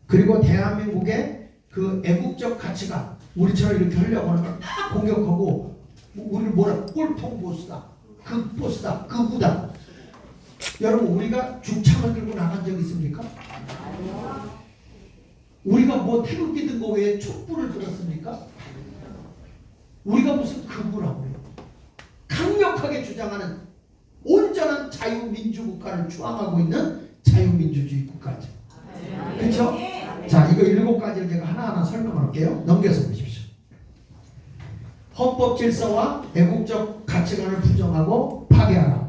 그리고 대한민국의 그 애국적 가치가 우리처럼 이렇게 하려고 하는 걸 막 공격하고 우리를 뭐라 꼴통 보스다, 극보스다, 극우다. 여러분 우리가 죽창을 들고 나간 적 있습니까? 우리가 뭐 태극기 든 거 외에 촛불을 들었습니까? 우리가 무슨 극우라고 해요. 강력하게 주장하는 온전한 자유민주국가를 추앙하고 있는 자유민주주의 국가죠. 그렇죠? 자, 이거 7가지를 제가 하나하나 설명할게요. 넘겨서 보십시오. 헌법 질서와 애국적 가치관을 부정하고 파괴하라.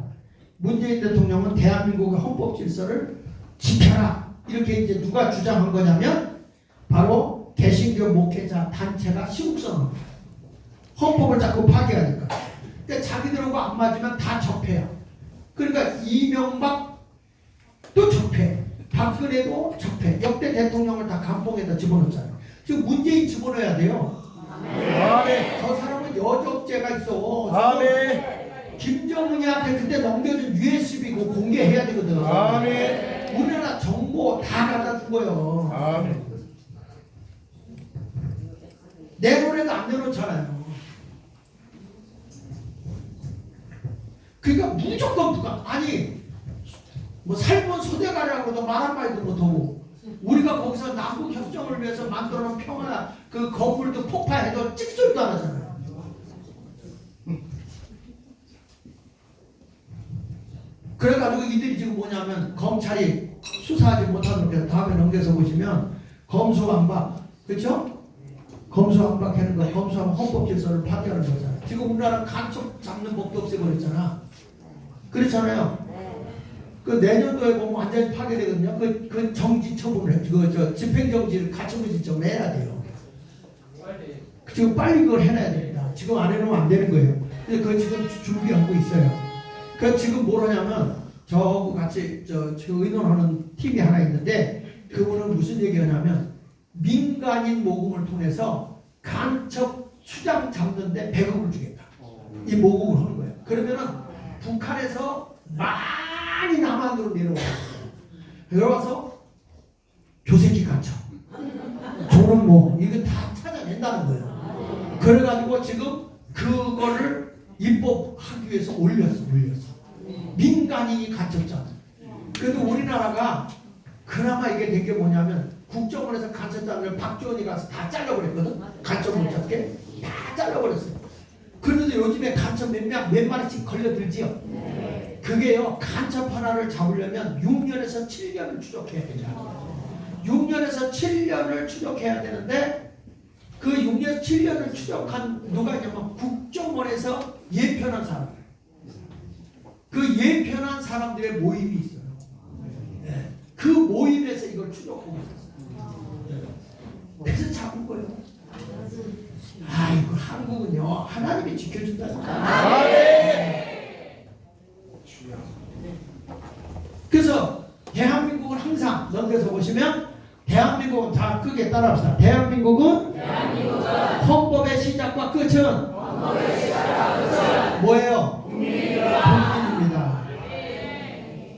문재인 대통령은 대한민국의 헌법 질서를 지켜라. 이렇게 이제 누가 주장한 거냐면 바로 개신교 목회자 단체가 시국선언. 헌법을 자꾸 파괴하니까. 근데 자기들하고 안 맞으면 다 적폐야. 그러니까 이명박 또 적폐, 박근혜도 적폐, 역대 대통령을 다 감봉에다 집어넣잖아요. 지금 문재인 집어넣어야 돼요. 아멘. 저 사람은 여적죄가 있어. 아멘. 김정은이한테 그때 넘겨준 USB 그 공개해야 되거든. 아멘. 우리나라 정보 다 갖다 준 거예요. 아멘. 내놓으래도 안 내놓잖아요. 그러니까 무조건 누가 아니 뭐 살몬 소대가라고도 말 한마디도 못하고 우리가 거기서 남북 협정을 위해서 만들어놓은 평화 그 건물도 폭파해도 찍소리도 안 하잖아요. 그래가지고 이들이 지금 뭐냐면 검찰이 수사하지 못하는 게 다음에 넘겨서 보시면 검수완박, 그렇죠? 검수완박하는 거, 검수하면 헌법 질서를 파괴하는 거잖아요. 지금 우리나라 간첩 잡는 법도 없애버렸잖아. 그렇잖아요. 그 내년도에 보면 완전히 파괴되거든요. 그 정지 처분을 해. 저 집행정지를 가처분 신청을 해야 돼요. 지금 빨리 그걸 해놔야 됩니다. 지금 안 해놓으면 안 되는 거예요. 근데 그거 지금 준비하고 있어요. 그 지금 뭘 하냐면 저하고 같이 저 의논하는 팀이 하나 있는데 그분은 무슨 얘기하냐면 민간인 모금을 통해서 간첩 수장 잡는데 100억을 주겠다. 이 모금을 하는 거예요. 그러면은 북한에서 많이 남한으로 내려와서 교세기 간첩, 조는모 이거 다 찾아낸다는 거예요. 그래가지고 지금 그거를 입법하기 위해서 올렸어. 민간인이 간첩자. 그래도 우리나라가 그나마 이게 된 게 뭐냐면 국정원에서 간첩자를 박지원이 가서 다 잘라버렸거든. 간첩 못 잡게 다 잘라버렸어요. 그런데 요즘에 간첩 몇 마리씩 걸려들지요. 그게요 간첩 하나를 잡으려면 6년에서 7년을 추적해야 됩니다. 6년에서 7년을 추적해야 되는데 그 6년 7년을 추적한 누가 있냐면 국정원에서 예편한 사람. 그 예편한 사람들의 모임이 있어요. 네. 그 모임에서 이걸 추적하고 있었어요. 네. 그래서 잡은 거예요. 아이고 한국은요 하나님이 지켜준다니까. 그래서 대한민국은 항상 넘겨서 보시면 대한민국은 다 크게 따라합시다. 대한민국은 헌법의 시작과 끝은 뭐예요? 국민입니다.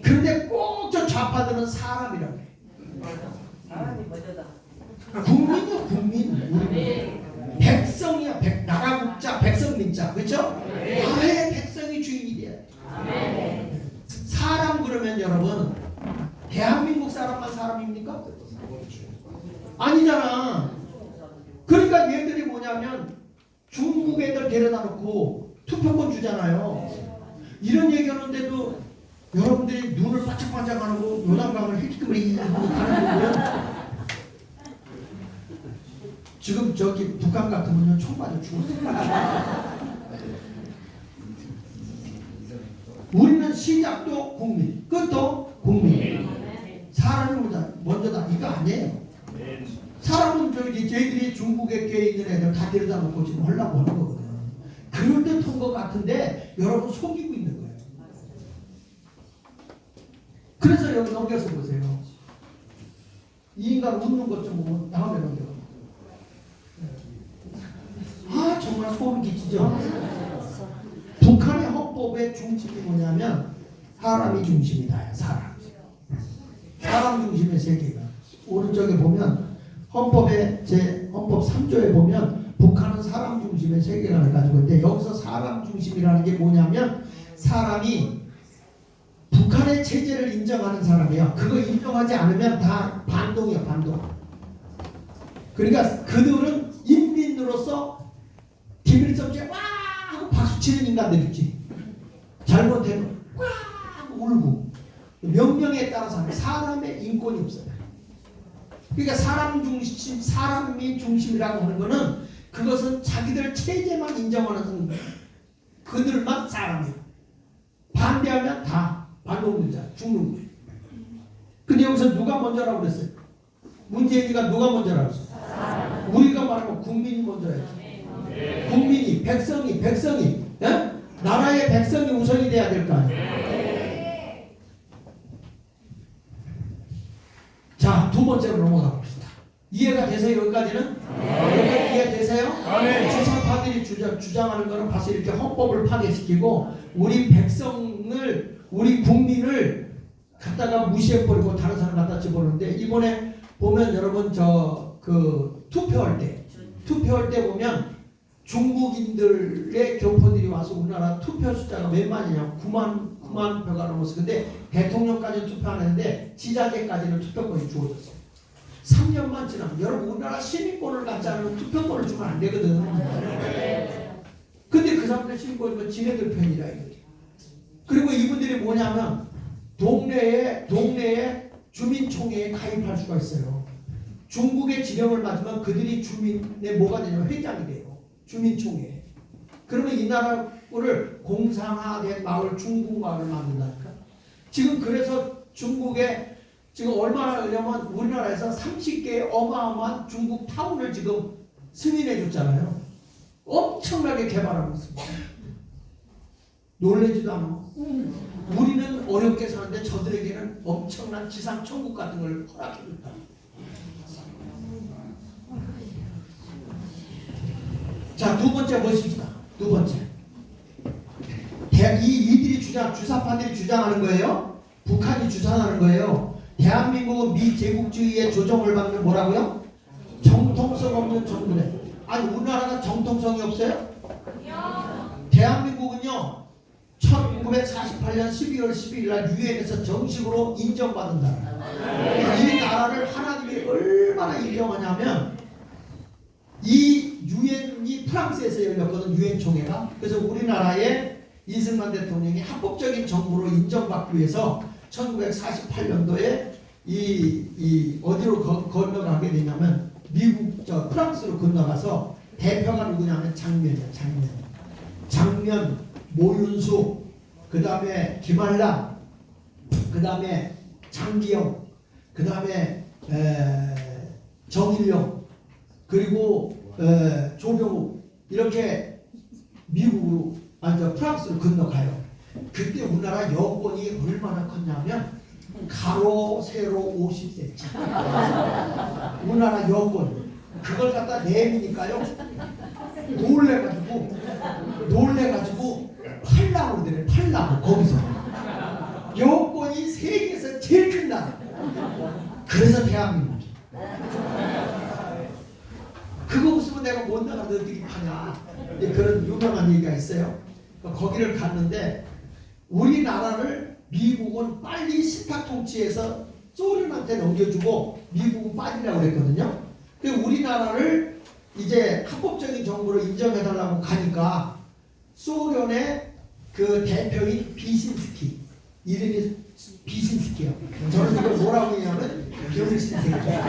그런데 꼭 저 좌파들은 사람이라고 해요. 사람이 먼저다. 국민이요 국민. 우리 백성이야 나라국자 백성민자 그렇죠? 나라의 백성이 주인이 돼야 돼. 사람 그러면 여러분 대한민국 사람만 사람입니까? 아니잖아. 그러니까 얘들이 뭐냐면 중국 애들 데려다 놓고 투표권 주잖아요. 이런 얘기하는데도 여러분들이 눈을 반짝반짝 안 하고 요단강을 힐끔거리게 하는 거는 지금 저기 북한 같으면 총 맞아 죽었어요. 우리는 시작도 국민, 끝도 국민. 사람이 먼저다. 이거 아니에요. 사람은 저희들이 중국에 껴 있는 애들 다 데려다 놓고 지금 하려고 하는 거거든. 그런 듯 한 것 같은데 여러분 속이고 있는 거예요. 그래서 여기 넘겨서 보세요. 이 인간 웃는 것 좀 보면 다음에 넘겨. 아 정말 소름 끼치죠. 북한의 헌법의 중심이 뭐냐면 사람이 중심이다. 사람 중심의 세계가. 오른쪽에 보면 헌법의 헌법 3조에 보면 북한은 사람 중심의 세계관을 가지고 있는데 여기서 사람 중심이라는 게 뭐냐면 사람이 북한의 체제를 인정하는 사람이야. 그거 인정하지 않으면 다 반동이야, 반동. 그러니까 그들은 인민으로서 김일성제 와 하고 박수치는 인간들 있지. 잘못해도 와 하고 울고 명령에 따라서 하는 사람의 인권이 없어요. 그러니까 사람이 중심이라고 하는 거는 그것은 자기들 체제만 인정하는 그들만 사람이에요. 반대하면 다 반동자 죽는 거예요. 근데 여기서 누가 먼저라고 그랬어요? 문재인이가 누가 먼저라고 그랬어요? 우리가 말하면 국민이 먼저예요. 국민이 백성이 예? 나라의 백성이 우선이 돼야 될 거 아니에요. 자, 두 번째로 넘어가 봅시다. 이해가 되세요? 여기까지는? 여기까지 이해되세요? 주사파들이 주장하는 거는 사실 이렇게 헌법을 파괴시키고 우리 백성을 우리 국민을 갖다가 무시해버리고 다른 사람 갖다 집어넣는데 이번에 보면 여러분 투표할 때 보면 중국인들의 교포들이 와서 우리나라 투표 숫자가 몇 만이냐 9만 표가 넘었어. 근데 대통령까지 투표하는데 지자체까지는 투표권이 주어졌어. 3년만 지나면 여러분 우리나라 시민권을 갖지 않으면 투표권을 주면 안 되거든. 근데 그 사람들 시민권은 지네들 편이라 이거지. 그리고 이분들이 뭐냐면 동네에 주민총회에 가입할 수가 있어요. 중국의 지령을 맞으면 그들이 주민의 뭐가 되냐면 회장이 돼요. 주민총회. 그러면 이 나라를 공산화된 마을, 중국 마을을 만든다니까. 지금 그래서 중국에 지금 얼마나 하냐면 우리나라에서 30개의 어마어마한 중국 타운을 지금 승인해 줬잖아요. 엄청나게 개발하고 있습니다. 놀라지도 않아. 우리는 어렵게 사는데 저들에게는 엄청난 지상 천국 같은 걸 허락해 줬다. 자, 두 번째 보십시다. 두 번째. 이들이 주사파들이 주장하는 거예요. 북한이 주장하는 거예요. 대한민국은 미제국주의의 조정을 받는 뭐라고요? 정통성 없는 정부네. 아니 우리나라가 정통성이 없어요? 대한민국은요 1948년 12월 12일 날 유엔에서 정식으로 인정받은 나라. 이 나라를 하나님이 얼마나 인정하냐면 이 유엔이 프랑스에서 열렸거든. 유엔 총회가. 그래서 우리나라의 이승만 대통령이 합법적인 정부로 인정받기 위해서 1948년도에 어디로 건너가게 되냐면 프랑스로 건너가서 대표가 누구냐면 장면이야. 장면, 모윤수, 그 다음에 김한람, 그 다음에 장기영, 그 다음에 정일영, 그리고 조병욱 이렇게 미국으로 프랑스로 건너가요. 그때 우리나라 여권이 얼마나 컸냐면 가로 세로 50cm. 우리나라 여권 그걸 갖다 내미니까요. 놀래가지고 팔라고 그래. 팔라고 거기서 여권이 세계에서 제일 큰 나라. 그래서 대한민국. 그거 없으면 내가 못 나가는데 어떻게 파냐. 그런 유명한 얘기가 있어요. 거기를 갔는데 우리나라를 미국은 빨리 신탁 통치해서 소련한테 넘겨주고 미국은 빠지라고 그랬거든요. 우리나라를 이제 합법적인 정부로 인정해달라고 가니까 소련의 그 대표인 비신스키, 이름이 비신스키요. 저는 이걸 뭐라고 했냐면 병신새끼 이렇게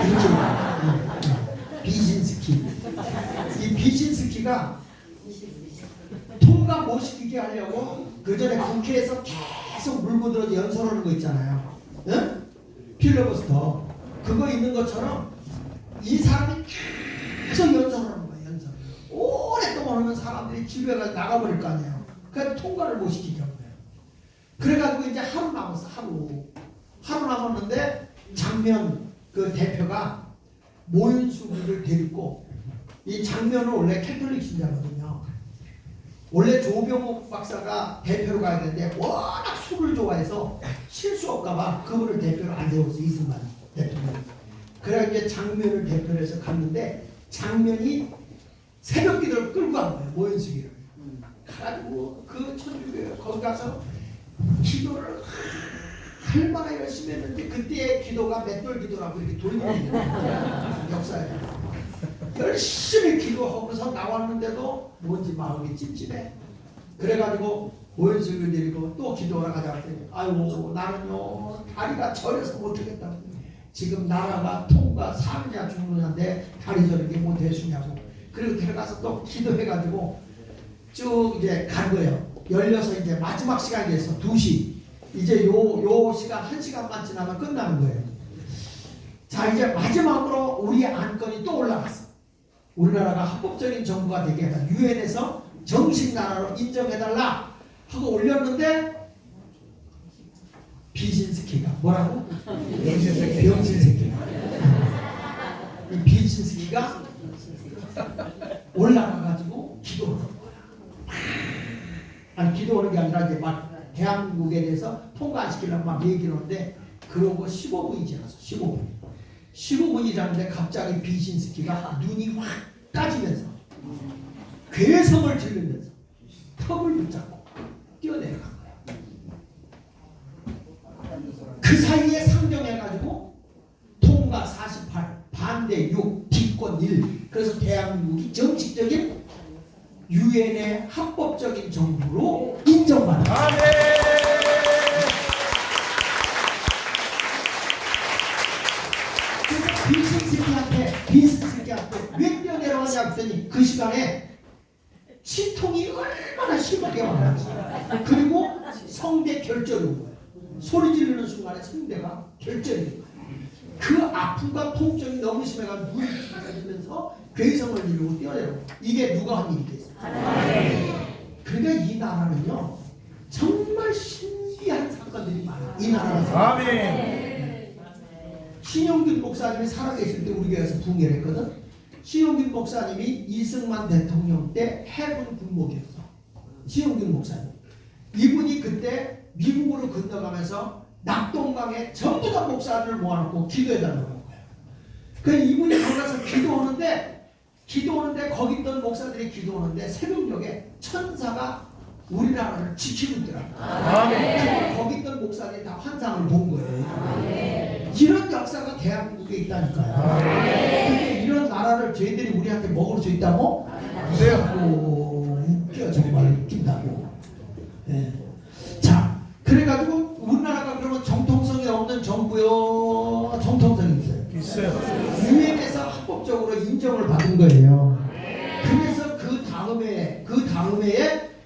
비신스키. 이 비신스키가 통과 못 시키게 하려고 그 전에 국회에서 계속 물고 들어서 연설하는 거 있잖아요. 응? 필러버스터. 그거 있는 것처럼 이 사람이 계속 연설하는 거예요. 연설. 오랫동안 하면 사람들이 집에가 나가버릴 거 아니에요. 그래서 통과를 못 시키게 한 거예요. 그래가지고 이제 하루 남았어. 하루 남았는데 장면 그 대표가 모윤수를 데리고 이 장면은 원래 캐톨릭 신자거든요. 원래 조병욱 박사가 대표로 가야 되는데 워낙 술을 좋아해서 실수 없까봐 그분을 대표로 안 세웠어. 이승만 대통령. 그래 이제 장면을 대표로 해서 갔는데 장면이 새벽 기도를 끌고 간 거예요. 모현수기를. 가지고 그 천주교회 거기 가서 기도를 얼마나 열심히 했는지 그때의 기도가 맷돌 기도라고 이렇게 돌리는 역사에 열심히 기도하고서 나왔는데도 뭔지 마음이 찜찜해. 그래가지고 모현수기를 데리고 또 기도하러 가자 했더니 아이고 나는요 다리가 저려서 못하겠다고. 지금 나라가 통과 사느냐 죽느냐인데 다리 저리게 못해주냐고. 그리고 들어가서 또 기도해가지고 쭉 이제 간 거예요. 열려서 이제 마지막 시간이 됐어. 2시. 이제 요 시간 1시간만 지나면 끝나는 거예요. 자 이제 마지막으로 우리의 안건이 또 올라갔어. 우리나라가 합법적인 정부가 되게 해달라. 유엔에서 정식 나라로 인정해달라 하고 올렸는데 비신스키가 뭐라고? 병신새끼가 이 비신스키가 올라가가지고 기도를 하는 거야. 아니 기도하는 게 아니라 이제 막 대한민국에 대해서 통과 안 시키려고 막 얘기를 하는데 그러고 15분이 지났어. 15분이 지났는데 갑자기 비신스키가 눈이 확 까지면서 괴성을 지르면서 턱을 붙잡고 뛰어내려간 거야. 그 사이에 상정해가지고 통과 48, 반대 6, 기권 1. 그래서 대한민국이 정식적인 유엔의 합법적인 정부로 인정받았다. 아멘. 그래서 비신스키한테 왜 뛰어내려가냐 했더니 그 시간에 치통이 얼마나 심하게 왔는지 그리고 성대 결절이 온 거예요. 소리 지르는 순간에 성대가 결절이 된 거예요. 그 아픔과 통증이 너무 심해가지고 눈이 붉어지면서 괴성을 이루고 뛰어내려고. 이게 누가 한 일이겠어요? 그러니까 이 나라는요 정말 신비한 사건들이 많아요. 이 나라에서. 아멘. 신용균 목사님이 살아계실 때 우리 교회에서 붕괴를 했거든. 신용균 목사님이 이승만 대통령 때 해군 군목이었어. 신용균 목사님. 이분이 그때 미국으로 건너가면서 낙동강에 전부 다 목사들을 모아놓고 기도해달라고 한 거예요. 그래서 이분이 거기서 기도하는데 거기 있던 목사들이 기도하는데 새벽녘에 천사가 우리나라를 지키고 있더라고요. 아멘. 거기 있던 목사들이 다 환상을 본 거예요. 이런 역사가 대한민국에 있다니까요. 근데 이런 나라를 저희들이 우리한테 먹을 수 있다고? 웃겨. 정말 웃긴다고. 네. 자, 그래가지고 우리나라가 그러면 정통성이 없는 정부요? 정통성이 있어요. 유엔에서 합법적으로 인정을 받은 거예요. 그래서 그 다음에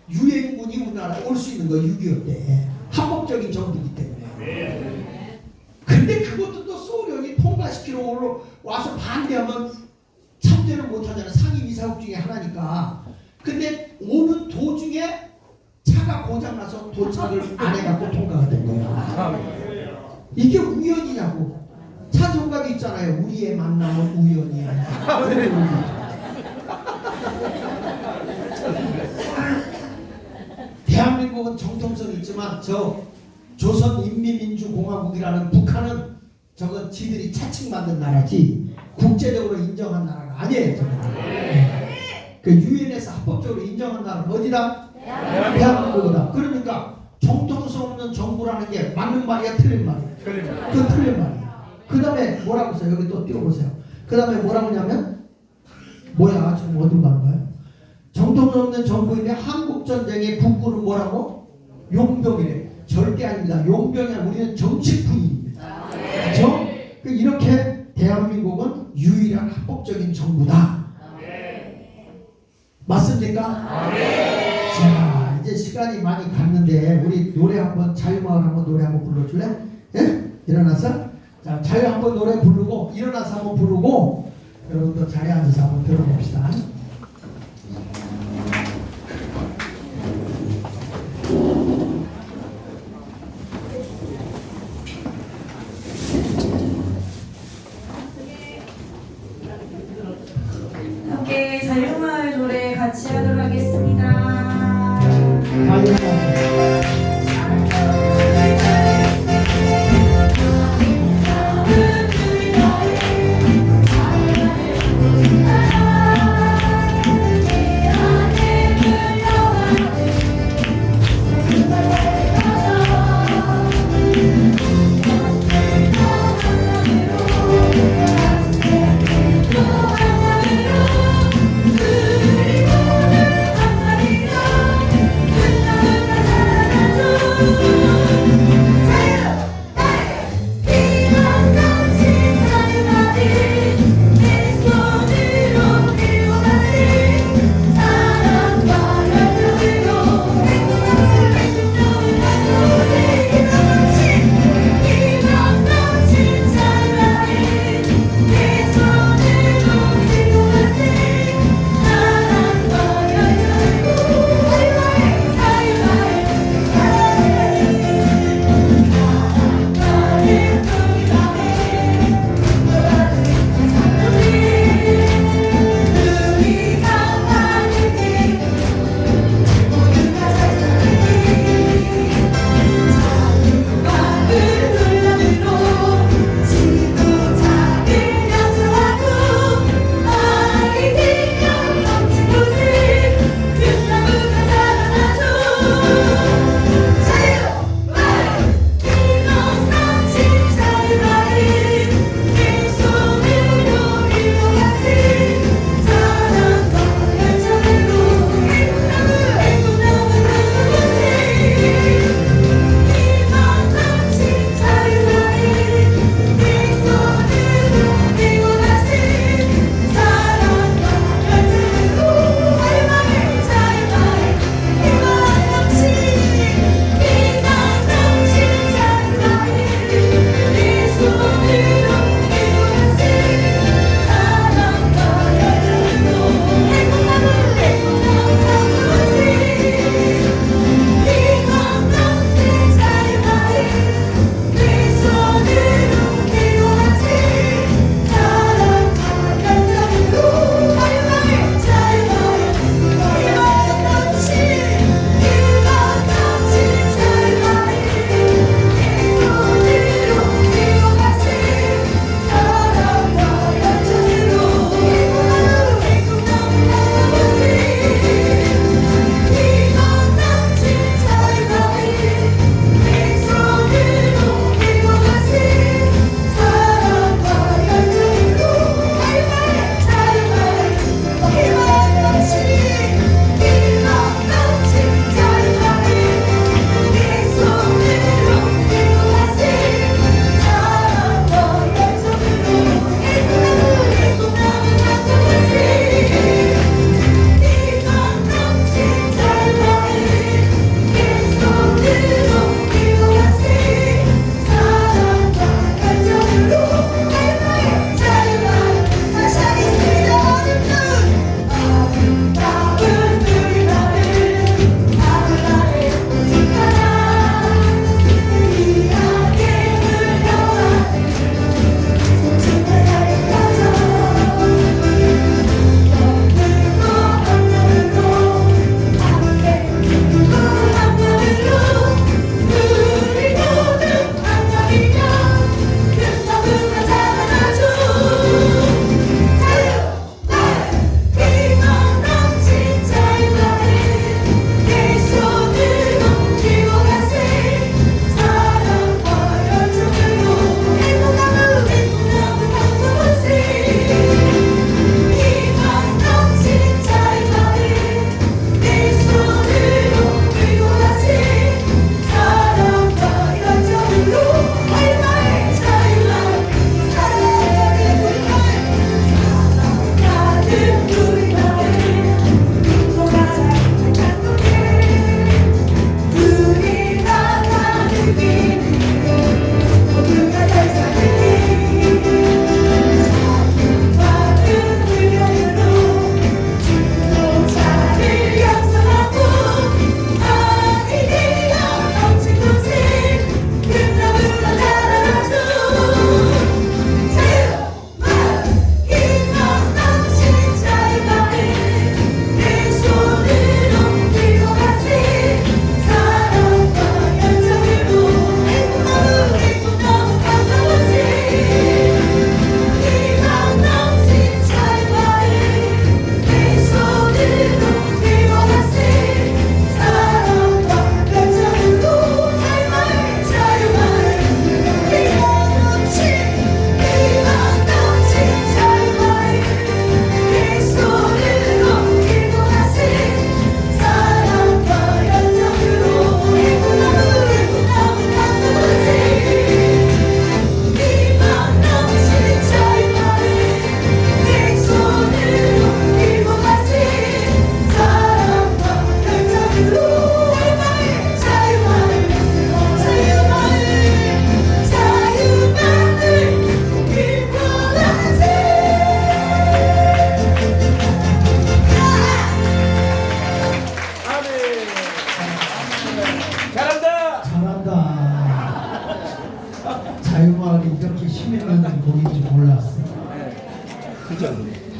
유엔군이 우리나라에 올 수 있는 거예요. 6.25 때. 합법적인 정부이기 때문에. 근데 그것도 또 소련이 통과시키러 와서 반대하면 참전을 못하잖아요. 상임이사국 중에 하나니까. 근데 오는 도중에 차가 고장나서 도착을 안 해갖고 통과가 된 거예요. 이게 우연이냐고. 찬송가도 있잖아요. 우리의 만남은 우연이 아니야. 대한민국은 정통성이 있지만 저 조선인민민주공화국이라는 북한은 저건 지들이 차칭 만든 나라지 국제적으로 인정한 나라가 아니에요. 저건. 그 유엔에서 합법적으로 인정한 나라는 어디다? 대한민국이다. 그러니까 정통성 없는 정부라는 게 맞는 말이야, 틀린 말이야? 그 틀린 말이야. 그 다음에 뭐라고 써요? 여기 또 띄워보세요. 그 다음에 뭐라고 하냐면 뭐야? 지금 어디로 가는 거예요? 정통성 없는 정부인데 한국전쟁의 국군은 뭐라고? 용병이래. 절대 아닙니다. 용병이 아니라 우리는 정치군입니다. 그렇죠? 이렇게 대한민국은 유일한 합법적인 정부다. 맞습니까? 자, 이제 시간이 많이 갔는데 우리 노래 한번 자유마을 한번 노래 한번 불러줄래? 예? 일어나서 자, 자유 한번 노래 부르고 일어나서 한번 부르고 여러분도 자리에 앉아서 한번 들어봅시다. 함께 자유마을 노래 같이 하도록 하겠습니다. 자유마을. 그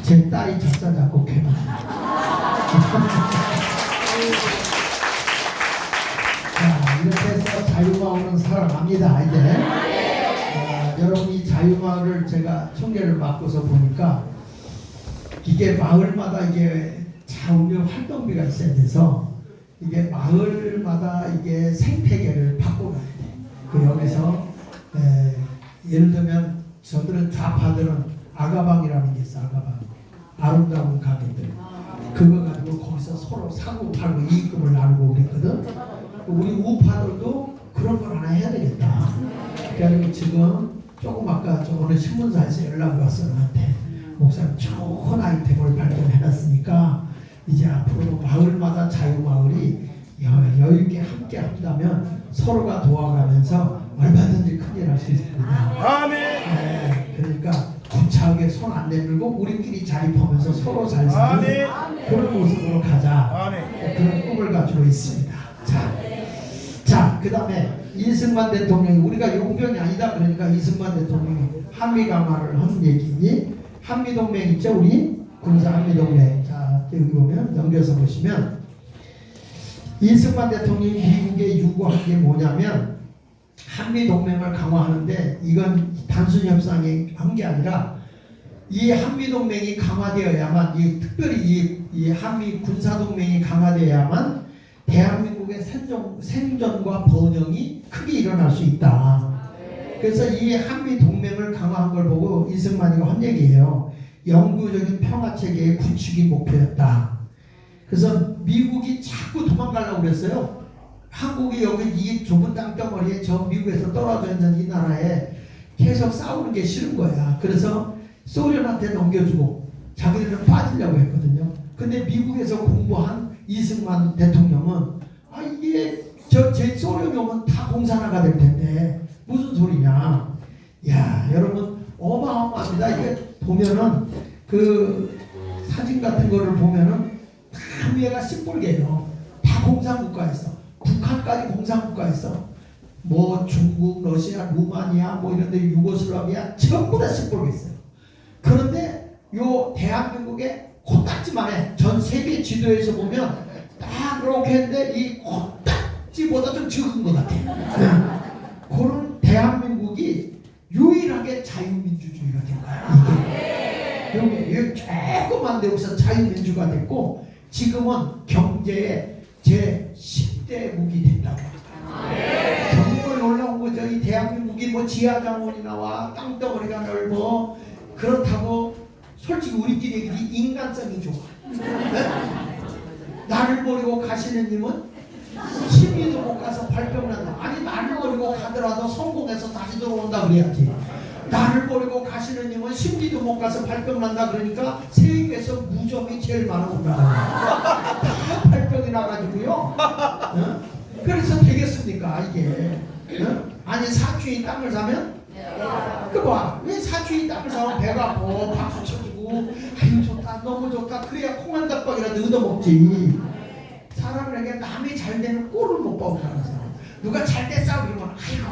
제 딸이 작사 작곡해봐. 자, 이렇게 해서 자유마을은 살아갑니다. 이제 여러분이 자유마을을 제가 총계를 맡고서 보니까 이게 마을마다 이게 자운의 활동비가 있어야 돼서 이게 마을마다 이게 생태계를 바꿔가야 돼. 그 여기서 예를 들면 저들은 좌파들은 아가방이라는 게 있어. 아가방, 아름다운 가게들. 그거 가지고 거기서 서로 사고 팔고 이익금을 나누고 그랬거든. 우리 우파들도 그런 걸 하나 해야 되겠다. 그래가지고 지금 조금 아까 저 어느 신문사에서 연락이 왔어 나한테. 목사님 좋은 아이템을 발견해놨으니까 이제 앞으로 마을마다 자유마을이 여유있게 함께 한다면 서로가 도와가면서 얼마든지 큰일 할 수 있습니다. 아멘. 그러니까 구차하게 손 안 내밀고 우리끼리 자립하면서 서로 잘 사는 그런 모습으로 가자. 그런 꿈을 가지고 있습니다. 자, 그 다음에 이승만 대통령이 우리가 용병이 아니다 그러니까 이승만 대통령이 한미 강화를 한 얘기니 한미동맹 있죠 우리 군사 한미동맹. 자 여기 보면 넘겨서 보시면 이승만 대통령이 미국에 요구한 게 뭐냐면 한미동맹을 강화하는데 이건 단순 협상이 한 게 아니라 이 한미동맹이 강화되어야만 특별히 이 한미 군사동맹이 강화되어야만 대한민국의 생존과 번영이 크게 일어날 수 있다. 그래서 이 한미동맹을 강화한 걸 보고 이승만이가 한 얘기예요. 영구적인 평화체계의 구축이 목표였다. 그래서 미국이 자꾸 도망가려고 그랬어요. 한국이 여기 이 좁은 땅덩어리에 저 미국에서 떨어져 있는 이 나라에 계속 싸우는 게 싫은 거야. 그래서 소련한테 넘겨주고 자기들은 빠지려고 했거든요. 근데 미국에서 공부한 이승만 대통령은 이게 제 소련이 오면 다 공산화가 될 텐데 무슨 소리냐. 야 여러분 어마어마합니다. 이게 보면은 그 사진 같은 거를 보면은 다 위에가 시뻘개요. 다 공산국가였어. 북한까지 공산국가였어. 뭐 중국, 러시아, 루마니아 뭐 이런데 유고슬라비아 전부 다 시뻘겠어요. 그런데 요 대한민국의 코딱지만해. 전 세계 지도에서 보면 딱 그렇게 했는데 이 코딱지보다 좀 적은 것 같아요. 그런 대한민국이 유일하게 자유민주주의가 된 거야. 이게 조그만 데서 자유민주가 됐고 지금은 경제의 제 10대 무기 된다고. 정말 놀라운 거죠. 이 대한민국이 뭐 지하자원이 나와 땅덩어리가 넓어. 그렇다고 솔직히 우리끼리 인간성이 좋아. 나를 버리고 가시는 님은 심리도 못 가서 발병난다. 아니 나를 버리고 가더라도 성공해서 다시 들어온다 그래야지. 나를 버리고 가시는 님은 심리도 못 가서 발병난다 그러니까 세계에서 무좀이 제일 많은 나라. 다 발병이 나가지고요. 그래서 되겠습니까 이게? 아니 사주인 땅을 사면 그봐 왜 사주인 땅을 사면 배가 아파 박수 쳐주고 아유 좋다 너무 좋다 그래야 콩 한 닭박이라도 얻어먹지. 사람에게 남이 잘 되는 꼴을 못 보고 사는 사람. 누가 잘 됐어 그러면 아이고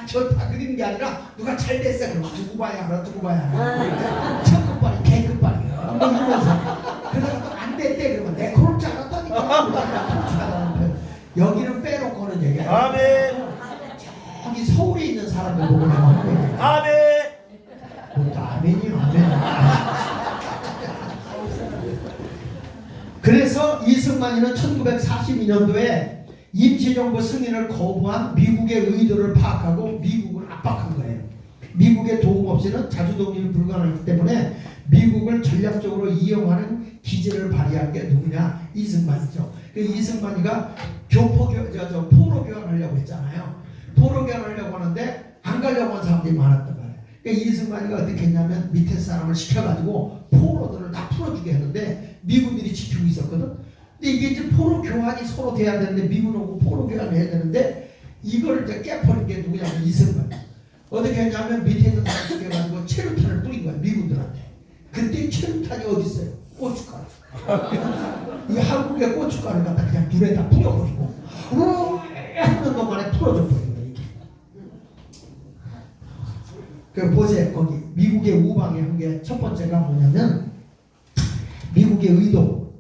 좋다 그러는 게 아니라 누가 잘 됐어 그러면 두고 봐야 알아 두고 봐야 알아. 첫 끝발이 개 끝발이야 뭐 이러면서 그러다가 또 안 됐대 그러면 내 그럴 줄 알았다니까. 여기는 빼놓고는 얘기야. 아멘. 저기 서울에 있는 사람들 보고 내가 한 거예요. 아멘. 그것도 아멘이요 아멘. 그래서 이승만이는 1942년도에 임시정부 승인을 거부한 미국의 의도를 파악하고 미국을 압박한 거예요. 미국의 도움 없이는 자주독립이 불가능하기 때문에 미국을 전략적으로 이용하는 기질을 발휘한 게 누구냐? 이승만이죠. 이승만이가 포로 교환하려고 했잖아요. 포로 교환하려고 하는데 안 가려고 하는 사람들이 많았단 말이에요. 그러니까 이승만이가 어떻게 했냐면 밑에 사람을 시켜가지고 포로들을 다 풀어주게 했는데 미군들이 지키고 있었거든. 근데 이게 이제 포로 교환이 서로 돼야 되는데 미군하고 포로 교환을 해야 되는데 이걸 이제 깨버린 게 누구냐면 이승만. 어떻게 했냐면 밑에 있는 사람 시켜가지고 체류탄을 뿌린 거야 미군들한테. 그때 체류탄이 어디 있어요? 고춧가루. 이 한국의 고춧가루를 갖다 그냥 물에다 뿌려버리고 하는 동안에 풀어져 버린 거야 이게. 그 보세요. 거기 미국의 우방에 한 게 첫 번째가 뭐냐면 미국의 의도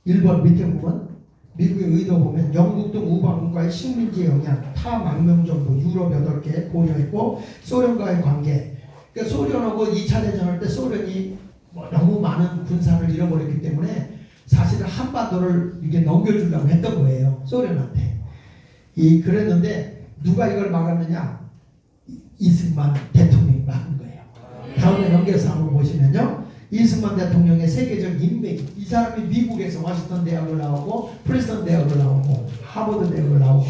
1번 밑에 보면 미국의 의도 보면 영국 등 우방국가의 식민지 영향, 타망명정부, 유럽 8개 고려했고 소련과의 관계. 그러니까 소련하고 2차 대전할 때 소련이 너무 많은 군사를 잃어버렸기 때문에 사실은 한반도를 이게 넘겨주려고 했던 거예요. 소련한테. 그랬는데 누가 이걸 막았느냐? 이승만 대통령이 막은 거예요. 다음에 넘겨서 한번 보시면요. 이승만 대통령의 세계적 인맥이, 이 사람이 미국에서 워싱턴 대학을 나오고 프린스턴 대학을 나오고 하버드 대학을 나오고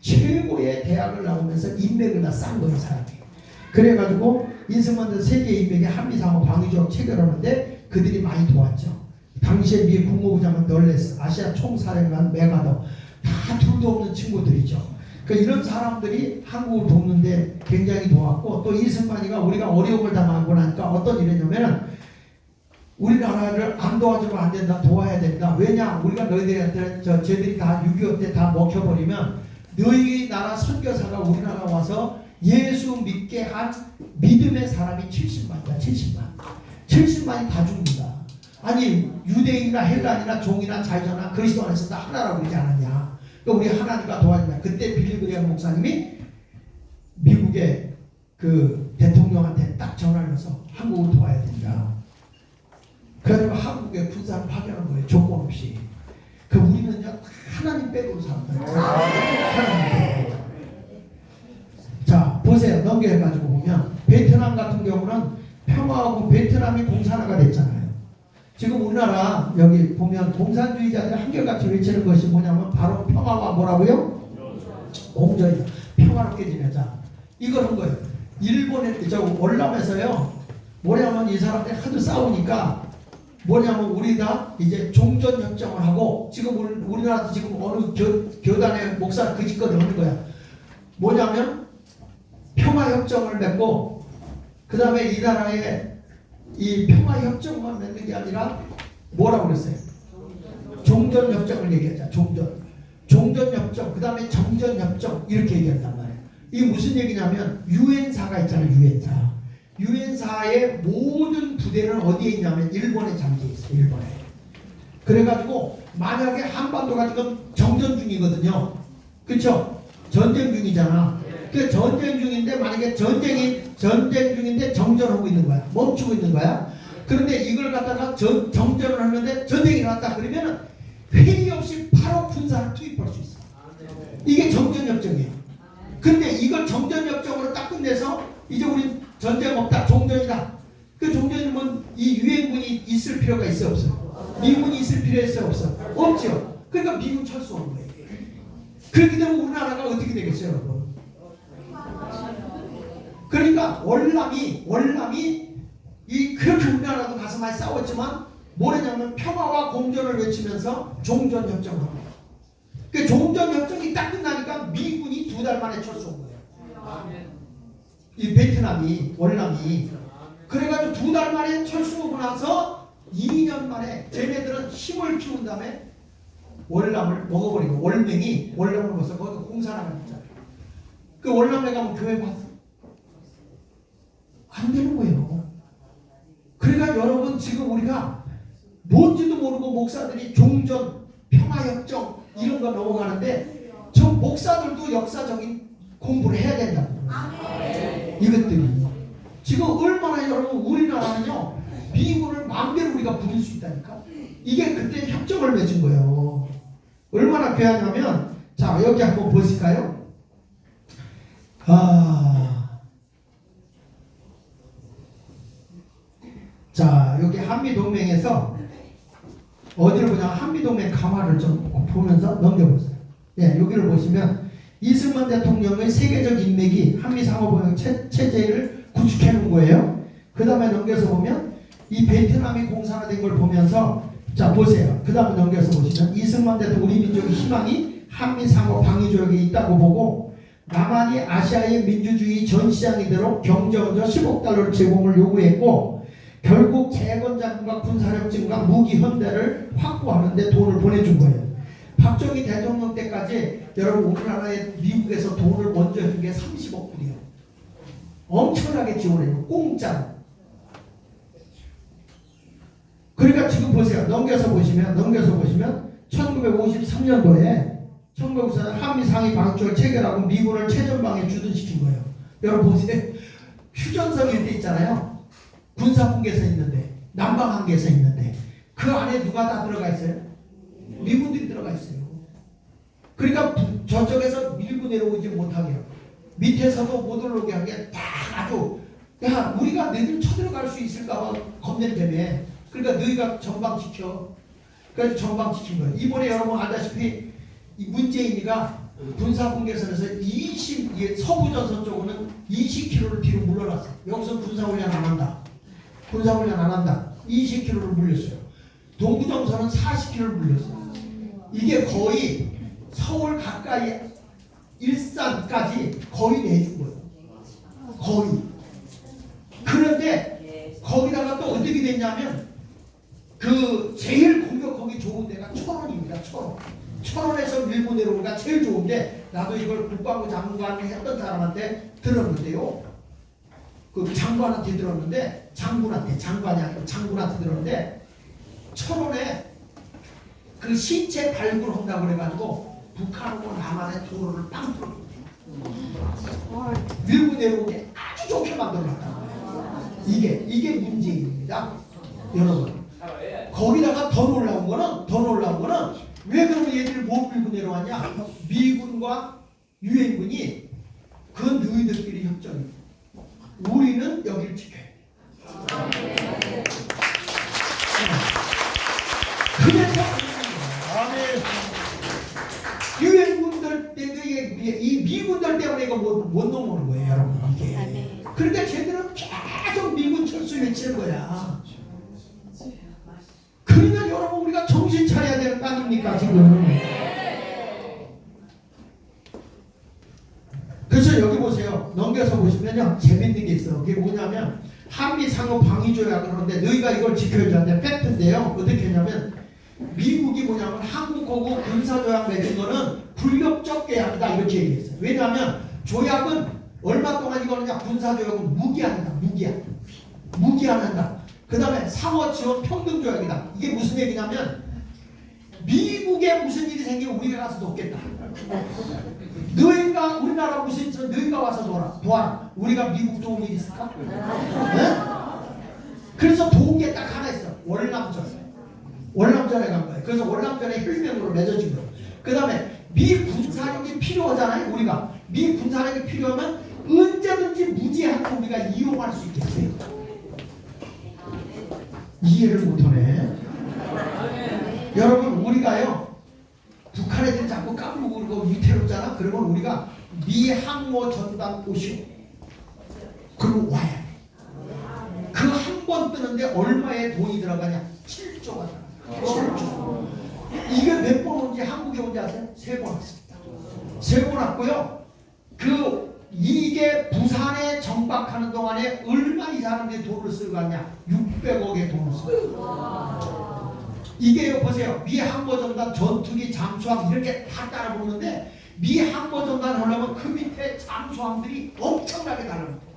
최고의 대학을 나오면서 인맥을 다 싼 거예요, 사람이. 그래가지고 이승만 대통령 세계 인맥에 한미상호 방위조약 체결하는데 그들이 많이 도왔죠. 당시에 미 국무부장은 널레스, 아시아 총사령관 메가더, 다 둘도 없는 친구들이죠. 그러니까 이런 사람들이 한국을 돕는데 굉장히 도왔고, 또 이승만이가 우리가 어려움을 당하고 나니까 어떤 일이냐면은 우리나라를 안 도와주면 안 된다, 도와야 된다. 왜냐? 우리가 너희들한테 쟤들이 다 6.25 때 다 먹혀버리면 너희 나라 선교사가 우리나라 와서 예수 믿게 한 믿음의 사람이 70만이다. 70만이 다 죽는다. 아니 유대인이나 헬란이나 종이나 자유자나 그리스도 안에서 다 하나라고 그러지 않았냐. 그러니까 우리 하나님과 도와준다. 그때 빌리그레엄 목사님이 미국의 그 대통령한테 딱 전화를 해서 한국을 도와야 된다. 그래가지고 한국에 군사를 파견한 거예요. 조건 없이. 그 우리는요 하나님 빼고 산다. 하나님 빼고. 자 보세요. 넘겨가지고 보면 베트남 같은 경우는 평화하고 베트남이 공산화가 됐잖아요. 지금 우리나라 여기 보면 공산주의자들이 한결같이 외치는 것이 뭐냐면 바로 평화와 뭐라고요? 공정이다. 평화롭게 지내자. 이걸 한 거예요. 일본에 저 월남에서요. 뭐냐면 이 사람들이 하도 싸우니까 뭐냐면 우리 다 이제 종전 협정을 하고 지금 우리나라도 지금 어느 교단의 목사 그 짓거리 하는 거야. 뭐냐면 평화 협정을 맺고 그 다음에 이 나라에 이 평화 협정만 맺는 게 아니라 뭐라고 그랬어요? 종전 협정을 얘기하자. 종전 협정. 그 다음에 정전 협정 이렇게 얘기한단 말이에요. 이게 무슨 얘기냐면 유엔사가 있잖아요. 유엔사의 모든 부대는 어디에 있냐면 일본에 잠겨 있어요. 일본에. 그래가지고 만약에 한반도가 지금 정전 중이거든요. 그렇죠? 전쟁 중이잖아. 그 전쟁 중인데 만약에 전쟁 중인데 정전하고 있는 거야. 멈추고 있는 거야. 그런데 이걸 갖다가 정전을 하는데 전쟁이 일어났다 그러면 회의 없이 바로 군사를 투입할 수 있어. 이게 정전협정이에요. 근데 이걸 정전협정으로 딱 끝내서 이제 우리 전쟁 없다. 종전이다. 그 종전이면 이 유엔군이 있을 필요가 있어 없어? 미군이 있을 필요 있어 없어? 없죠. 그러니까 미군 철수하는 거예요. 그렇게 되면 우리나라가 어떻게 되겠어요, 여러분? 그러니까 월남이 그렇게 우리나라도 가서 많이 싸웠지만 뭐냐면 평화와 공존을 외치면서 종전협정을 합니다. 그 종전협정이 딱 끝나니까 미군이 2달 만에 철수한 거예요. 이 베트남이 월남이 그래가지고 2달 만에 철수하고 나서 2년 만에 쟤네들은 힘을 키운 다음에 월남을 먹어버리고 월맹이 월남을 먹어서 거기 공산화가 됐잖아요. 그 월남에 가면 교회 봤어? 안 되는 거예요. 그러니까 여러분 지금 우리가 뭔지도 모르고 목사들이 종전, 평화협정 이런 거 넘어가는데 저 목사들도 역사적인 공부를 해야 된다고. 이것들이 지금 얼마나 여러분 우리나라는요 미군을 마음대로 우리가 부릴 수 있다니까. 이게 그때 협정을 맺은 거예요. 얼마나 귀하냐면 자 여기 한번 보실까요? 자 여기 한미동맹에서 어디를 보냐 한미동맹 강화를 좀 보면서 넘겨보세요. 예, 여기를 보시면 이승만 대통령의 세계적 인맥이 한미상호보행 체제를 구축해 놓은 거예요. 그 다음에 넘겨서 보면 이 베트남이 공산화된 걸 보면서 자 보세요. 그 다음에 넘겨서 보시면 이승만 대통령 우리 민족의 희망이 한미상호 방위조약에 있다고 보고 남한이 아시아의 민주주의 전시장이 되도록 경제원조 10억 달러를 제공을 요구했고 결국 재건자금과 군사력 증가 무기 현대를 확보하는 데 돈을 보내준 거예요. 박정희 대통령 때까지 여러분 우리나라에 미국에서 돈을 먼저 준 게 30억 불이에요. 엄청나게 지원해요. 공짜로. 그러니까 지금 보세요. 넘겨서 보시면 1953년도에 한미 상위 방식을 체결하고 미군을 최전방에 주둔시킨 거예요. 여러분 보세요. 휴전선 이렇게 있잖아요. 군사분계선 있는데 남방한계선 있는데 그 안에 누가 다 들어가 있어요? 미군들이 들어가 있어요. 그러니까 저쪽에서 밀고 내려오지 못하게 밑에서도 못 올라오게 하게 다 아주 야 우리가 너희들 쳐들어갈 수 있을까 봐 겁낸다며. 그러니까 너희가 전방지켜. 그래서 전방지킨 거예요. 이번에 여러분 알다시피 이 문재인이가 군사분계선에서 서부전선 쪽으로는 20km를 뒤로 물러났어. 여기서 군사훈련 안 한다. 20km를 물렸어요. 동부정선은 40km를 물렸어요. 이게 거의 서울 가까이 일산까지 거의 내준 거예요. 거의. 그런데 거기다가 또 어떻게 됐냐면 그 제일 공격하기 좋은 데가 천원입니다. 천원에서 밀고 내려오기가 제일 좋은데 나도 이걸 국방부 장관을 했던 사람한테 들었는데요. 그 장관한테 들었는데 장관이 아니고 장군한테 들었는데 천원에 그 시체 발굴한다고 그래가지고 북한하고 남한의 도로를 빵 뚫어줬대요. 밀고 내려오게 아주 좋게 만들어놨다는 거예요. 이게 문제입니다. 여러분 거기다가 더 놀라운 거는 왜 그러면 얘들을 못 밀고 내려왔냐? 미군과 유엔군이 그 너희들끼리 협정이 우리는 여기를 지켜야 돼. 그래서 유엔군들 때문에 이 미군들 때문에 이거 못 넘어오는 거예요, 여러분. 이게. 그러니까 쟤들은 계속 미군 철수 외치는 거야. 그러면 여러분 우리가 정신 차려야 되는 거 아닙니까 지금? 그래서 여기 보세요. 넘겨서 보시면요 재밌는 게 있어. 그게 뭐냐면 한미 상호 방위 조약을 하는데 너희가 이걸 지켜줘야 돼. 팩트인데요. 어떻게 했냐면 미국이 뭐냐면 한국하고 군사 조약 맺은 거는 불협적 계약이다 이렇게 얘기했어요. 왜냐하면 조약은 얼마 동안 이거느냐 군사 조약은 무기한다. 무기한한다. 그 다음에 상호 지원 평등 조약이다. 이게 무슨 얘기냐면 미국에 무슨 일이 생기면 우리가 가서 돕겠다. 너희가 우리나라 무슨 일이 너희가 와서 도와라. 우리가 미국 도울 일 있을까? 네? 그래서 도운 게 딱 하나 있어. 월남전에 간 거예요. 그래서 월남전에 혈맹으로 맺어진 거예요. 그 다음에 미 군사력이 필요하잖아요. 우리가 미 군사력이 필요하면 언제든지 무제한으로 우리가 이용할 수 있겠어요. 이해를 못하네. 여러분 우리가요 북한 애들 자꾸 까불고 그러고 위태롭잖아. 그러면 우리가 미 항모 전단 오시오. 그리고 와야 돼. 그 한 번 뜨는데 얼마의 돈이 들어가냐? 7조가 들어가. 7조. 이게 몇 번 온지 한국에 온지 아세요? 3번 왔습니다. 3번 왔고요. 이게 부산에 정박하는 동안에 얼마 이 사람들이 돈을 쓰고 갔냐? 600억의 돈을 쓰고. 이게요 보세요. 미 항모전단 전투기 잠수함 이렇게 다 따라 붙는데 미 항모전단 하려면 그 밑에 잠수함들이 엄청나게 달라붙어요.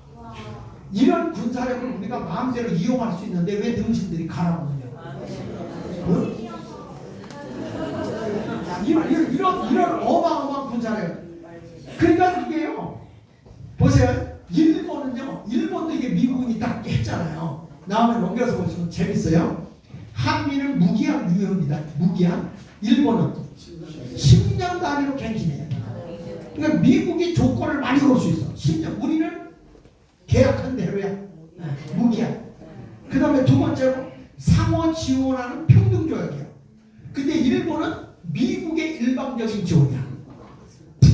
이런 군사력을 우리가 마음대로 이용할 수 있는데 왜 등신들이 가라앉느냐? 응? 이런 어마어마한 군사력. 그러니까 이게요. 보세요. 일본도 이게 미국이 딱 했잖아요. 다음에 넘겨서 보시면 재밌어요. 한미는 무기한 유형이다. 무기한. 일본은 10년 단위로 갱신해요. 그러니까 미국이 조건을 많이 걸 수 있어. 10년. 우리는 계약한 대로야. 무기한. 그 다음에 두 번째로 상호 지원하는 평등조약이야. 근데 일본은 미국의 일방적인 지원이야.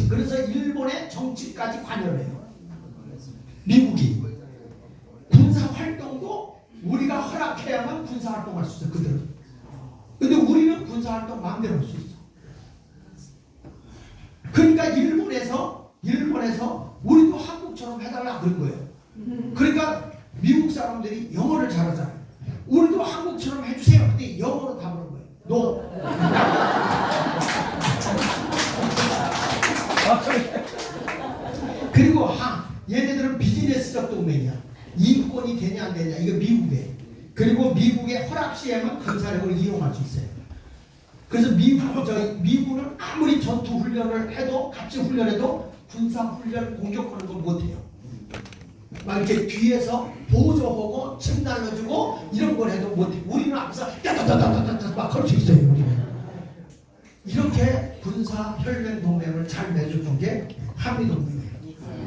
그래서 일본의 정치까지 관여를 해요. 미국이. 군사활동도 우리가 허락해야만 군사활동할 수 있어. 그들은. 근데 우리는 군사활동 마음대로 할 수 있어. 그러니까 일본에서 우리도 한국처럼 해달라 그런 거예요. 그러니까 미국 사람들이 영어를 잘하잖아요. 우리도 한국처럼 해주세요. 근데 영어로 다 그런 거예요. No. 그리고 얘네들은 비즈니스적도 인권이 되냐 안 되냐 이거 미국에. 그리고 미국의 허락시에만 군사력을 이용할 수 있어요. 그래서 미국은 아무리 전투 훈련을 해도 같이 훈련해도 군사 훈련 공격하는 걸 못해요. 막 이렇게 뒤에서 보조하고 침 날려주고 이런 걸 해도 못해. 우리는 앞에서 야다다다다다 막 걸 수 있어요. 우리는 이렇게 군사 혈맹 동맹을 잘 맺어준 게 한미 동맹이에요.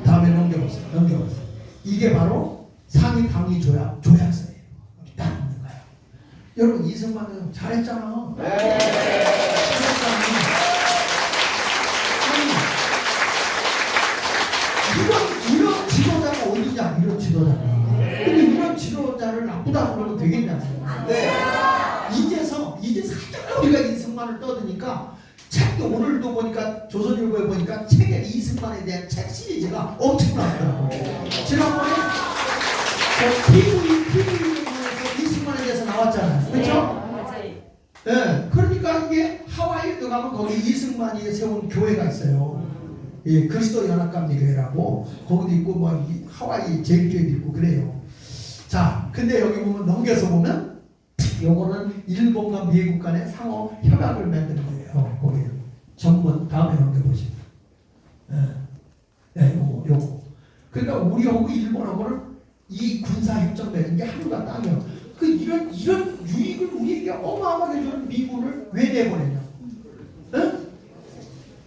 다음에 넘겨보세요. 이게 바로 상위 방위 조약서예요. 딱 있는 거예요. 여러분 이승만은 잘했잖아. 잘했잖아. 이런 지도자가 어디냐? 이런 지도자가. 근데 이런 지도자를 나쁘다고 그러면 되겠냐고요. 네. 이제서 살짝 우리가 이승만을 떠드니까 책도 오늘도 보니까 조선일보에 보니까 책에 이승만에 대한 책 시리즈가 엄청 나왔더라고요. 지난번에 TV에서 이승만에 대해서 나왔잖아요. 그렇죠? 네. 그러니까 이게 하와이에 가면 거기 이승만이 세운 교회가 있어요. 예, 그리스도 연합감리교회라고 거기도 있고 뭐 하와이 제일교회도 있고 그래요. 자, 근데 여기 보면 넘겨서 보면 요거는 일본과 미국 간의 상호 협약을 만든 거예요. 거기 전문 다음에 넘겨보시죠. 요거. 그러니까 우리하고 일본하고는 이 군사협정 맺은 게 하루가 땅이에요. 그 이런 유익을 우리에게 어마어마하게 주는 미군을 왜 내보내냐? 응?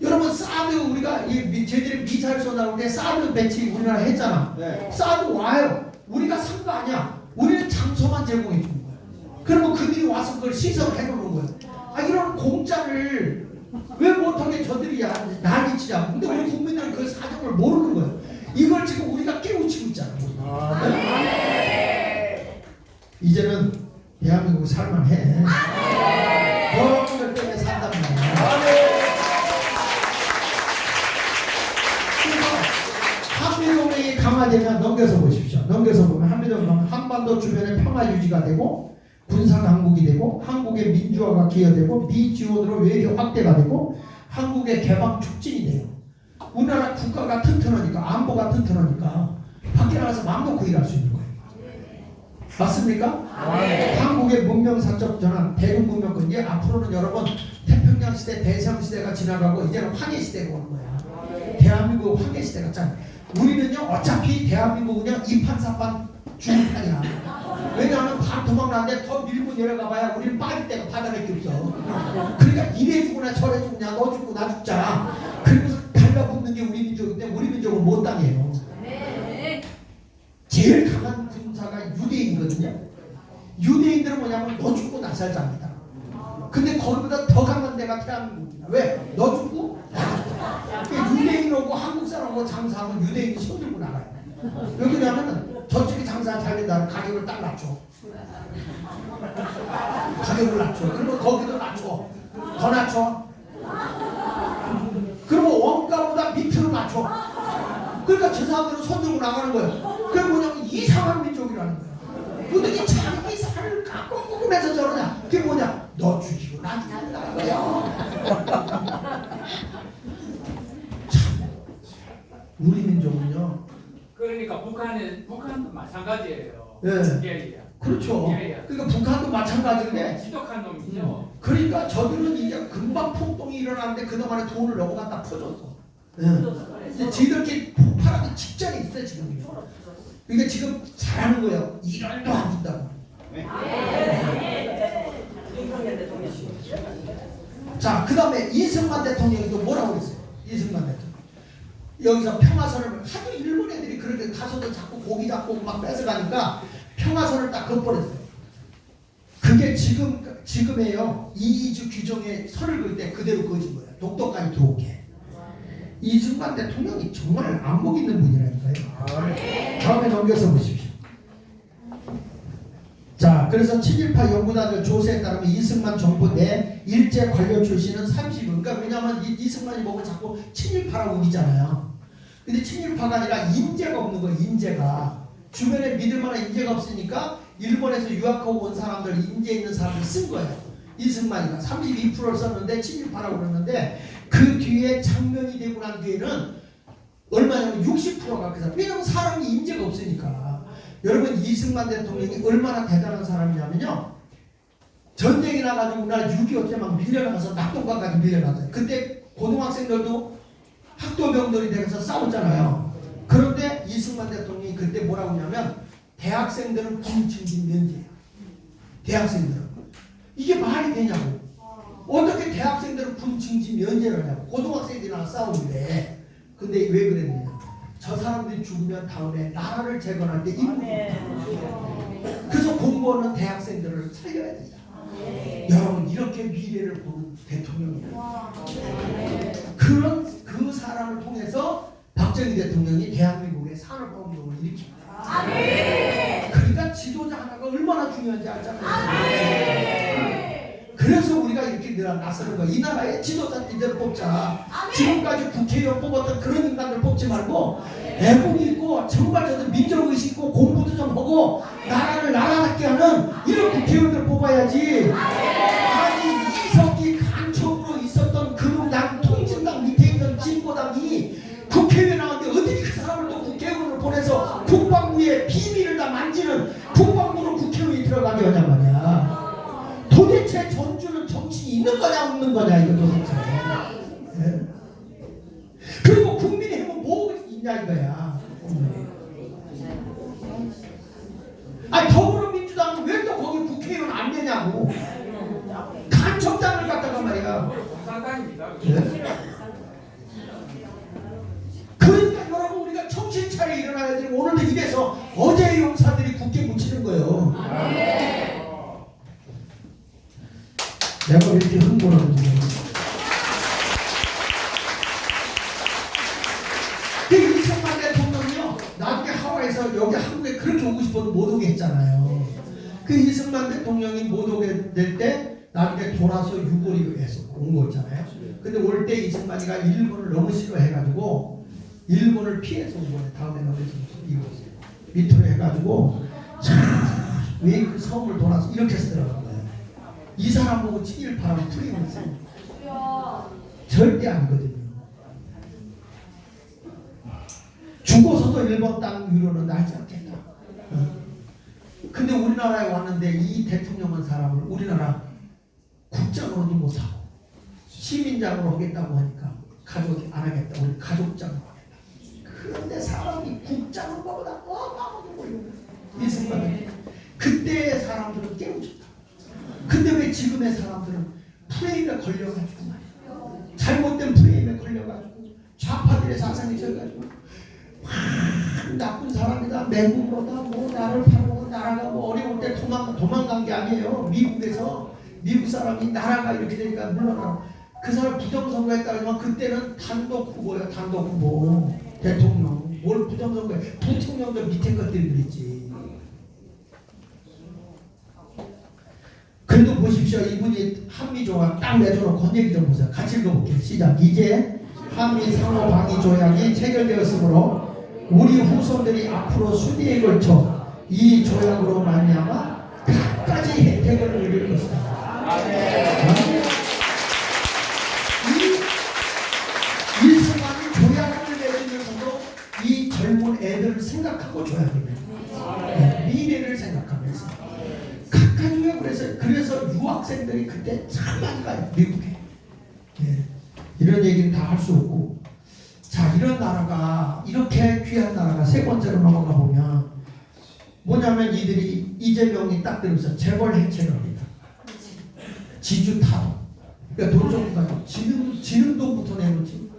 여러분 사드 우리가 쟤들이 미사일 쏘나는데 사드 배치 우리나라 했잖아. 네. 사드 와요. 우리가 산 거 아니야. 우리는 장소만 제공해 주는 거야. 그러면 그들이 와서 그걸 시설을 해놓는 거야. 아 이런 공짜를 왜 못하게 저들이 난리치냐고. 근데 우리 국민들은 그 사정을 모르는 거예요. 이걸 지금 우리가 깨우치고 있잖아. 이제는 대한민국 살만해. 여러분들 때문에 산단 말이야. 한미동맹이 강화되면 넘겨서 보십시오. 넘겨서 보면 한미동맹 한반도 주변의 평화 유지가 되고 군사 강국이 되고 한국의 민주화가 기여되고 미지원으로 외교 확대가 되고 한국의 개방 촉진이 돼요. 우리나라 국가가 튼튼하니까 안보가 튼튼하니까 밖에 나가서 마음 놓고 일할 수 있는 거예요. 맞습니까? 네. 한국의 문명사적 전환, 대륙문명권 이제 앞으로는 여러분 태평양 시대, 대서양 시대가 지나가고 이제는 황해 시대가 오는 거야. 대한민국 황해 시대가 짱. 우리는요 어차피 대한민국은요 이판사판 죽을 판이야. 왜냐하면 다 도망가는데 더 밀고 내려가봐야 우리는 빠질 데가 바다밖에 없어. 그러니까 이래 죽으나 저래 죽냐 너 죽고 나 죽자. 그리고서 달라붙는 게 우리 민족인데 우리 민족은 못 당해요. 제일 강한 군사가 유대인이거든요. 유대인들은 뭐냐면 너 죽고 나 살자입니다. 근데 거기보다 더 강한 데가 대한민국입니다. 왜? 너 죽고 나 죽고. 유대인하고 한국 사람하고 장사하면 유대인이 손들고 나가요. 왜 그러냐면 저쪽이 장사 잘 된다면 가격을 딱 낮춰. 가격을 낮춰. 그러면 거기도 낮춰. 더 낮춰. 그러면 원가보다 밑으로 낮춰. 그러니까 저 사람들은 손들고 나가는 거예요. 그게 뭐냐면 이상한 민족이라는 거예요. 근데 자기 살을 갖고 꾸꾸면서 저러냐. 그게 뭐냐. 너 죽이고 나 죽인다는 거예요. 참 우리 민족은요. 그러니까 북한도 마찬가지예요. 예. 예. 그렇죠. 예. 그러니까 북한도 마찬가지인데. 지독한 놈이죠. 그러니까 저들은 이제 금방 폭동이 일어나는데 그동안에 돈을 너무 갖다 퍼줬어. 이제 지들끼리 폭발하기 직전에 있어 지금. 그러니까 지금 잘하는 거예요. 일할도 안 준다고. 자, 그 다음에 이승만 대통령이 또 뭐라고 그랬어요? 이승만 대통령. 여기서 평화선을 하도 일본 애들이 그렇게 가서도 자꾸 고기 잡고 막 뺏어가니까 평화선을 딱 긋버렸어요. 그게 지금에요. 이주 규정에 선을 그을 때 그대로 그어진 거예요. 독도까지 들어오게. 이승만 대통령이 정말 안목 있는 분이라니까요. 다음에 넘겨서 보십시오. 자, 그래서 친일파 연구자들 조사에 따르면 이승만 정부 내 일제 관료 출신은 30은. 그러니까 왜냐하면 이승만이 보면 자꾸 친일파라고 우기잖아요. 근데 친일파가 아니라 인재가 없는 거예요. 인재가. 주변에 믿을 만한 인재가 없으니까 일본에서 유학하고 온 사람들, 인재 있는 사람을 쓴 거예요. 이승만이가 32%를 썼는데 친일파라고 그러는데 그 뒤에 장면이 되고 난 뒤에는 얼마냐면 60%가 그 사람. 왜냐하면 사람이 인재가 없으니까. 여러분 이승만 대통령이 얼마나 대단한 사람이냐면요. 전쟁이 나가지고 우리나라 6.25 때 막 밀려나가서 낙동강까지 밀려나갔어요. 그때 고등학생들도 학도병들이 되어서 싸웠잖아요. 그런데 이승만 대통령이 그때 뭐라고 하냐면 대학생들은 군침진 면제예요. 대학생들은. 이게 말이 되냐고. 어떻게 대학생들은 군침진 면제를 하냐고. 고등학생들이랑 싸우는데. 근데 왜 그랬느냐. 저 사람들이 죽으면 다음에 나라를 재건할 때 임무. 그래서 공부하는 대학생들을 살려야 된다. 여러분 이렇게 미래를 보는 대통령이에요. 그런 그 사람을 통해서 박정희 대통령이 대한민국의 산업혁명을 일으킵니다. 그러니까 지도자 하나가 얼마나 중요한지 알잖아요. 그래서 우리가 이렇게 나서는 거야. 이 나라의 지도자들을 뽑자. 지금까지 국회의원 뽑았던 그런 인간들 뽑지 말고 애국이 있고 정말 저도 민족의식 있고 공부도 좀 하고 나라를 나라답게 하는 이런 국회의원들 뽑아야지. 아니 이석기 간첩으로 있었던 그당 통진당 밑에 있는 진보당이 국회의원 나왔는데 어떻게 그 사람을 또 국회의원으로 보내서 국방부의 비밀을 다 만지는 국방부로 국회의원이 들어가게 하냔 말이야. 도대체 전주는 정신이 있는 거냐 없는 거냐 이거 도대체. 네. 그리고 국민의힘은 뭐 있냐 이거야. 아니 더불어민주당은 왜 또 거기 국회의원 안 되냐고. 간첩장을 갖다가 말이야. 부산당입니다. 네? 그러니까 여러분 우리가 정신 차려 일어나야 되고 오늘도 이래서 어제의 용사들이 굳게 묻히는 거예요. 내가 왜 이렇게 흥분을 하는지. 이승만 대통령이요 나중에 하와이에서 여기 한국에 그렇게 오고 싶어도 못 오게 했잖아요. 그 이승만 대통령이 못 오게 될 때 나중에 돌아서 유골이에서 온 거 있잖아요. 근데 올 때 이승만이가 일본을 너무 싫어해가지고 일본을 피해서 온 거예요. 다음에는 이거 밑으로 해가지고 왜 그 섬을 돌아서 이렇게 쓰더라고요. 이 사람 보고 7.18하고 틀림없어요. 절대 아니거든요. 죽어서도 일본 땅 위로는 날지 않겠다. 근데 우리나라에 왔는데 이 대통령한 사람을 우리나라 국장으로도 못하고 시민장으로 하겠다고 하니까 가족이 안 하겠다. 우리 가족장으로 하겠다. 그런데 사람이 국장을 보다 어마어마하고 이승만은 그때의 사람들은 깨우쳤다. 근데 왜 지금의 사람들은 프레임에 걸려가지고 말이야. 잘못된 프레임에 걸려가지고 좌파들의 사상이 져가지고 나쁜 사람이다 매국노다 뭐 나를 팔고 나라가 뭐 어려울 때 도망간 게 아니에요. 미국에서 미국 사람이 나라가 이렇게 되니까 물러나. 그 사람 부정선거에 따르면 그때는 단독 후보야. 단독 후보 대통령. 뭘 부정선거에 부통령도 밑에 것들이 그랬지. 그래도 보십시오. 이분이 한미조약 딱 내줘놓고 얘기 좀 보세요. 같이 읽어볼게요. 시작. 이제 한미 상호 방위 조약이 체결되었으므로 우리 후손들이 앞으로 수리에 걸쳐 이 조약으로 말미암아 각가지 혜택을 누릴 것이다. 이 이승만이 조약을 내리면서도 이 젊은 애들을 생각하고 조약을 내립니다. 미래를 생각하면서 각가지가 그래서 유학생들이 그때 참 많이 가요. 미국에. 이런 얘기는 다 할 수 없고. 자, 이런 나라가 이렇게 귀한 나라가 세 번째로 넘어가 보면 뭐냐면 이들이 이재명이 딱 들으면서 재벌 해체를 합니다. 지주 타도. 그러니까 돈 좀 가지고 지는 돈부터 내놓지.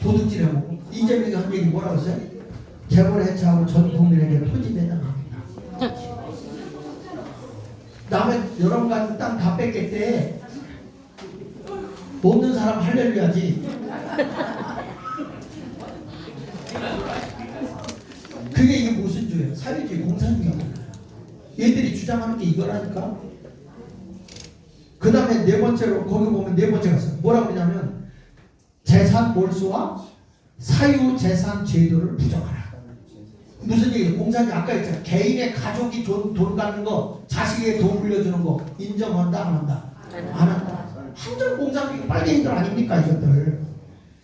도둑질 해먹고. 이재명이 한 얘기 뭐라고 했어요? 재벌 해체하고 전 국민에게 토지 배당합니다. 남의 여러 가지 땅 다 뺏겠대. 없는 사람 할렐루야지. 그게 이게 무슨 주예요? 사회주의 공산주의잖아요. 얘들이 주장하는 게 이거라니까. 그 다음에 네 번째로 거기 보면 네 번째가 있어요. 뭐라고 하냐면 재산 몰수와 사유재산 제도를 부정하라. 무슨 얘기예요? 공산주의 아까 했잖아요. 개인의 가족이 돈 갖는 거, 자식에게 돈 물려주는 거 인정한다 안 한다? 안 한다. 한전 공산주의 빨갱이들 아닙니까 이것들.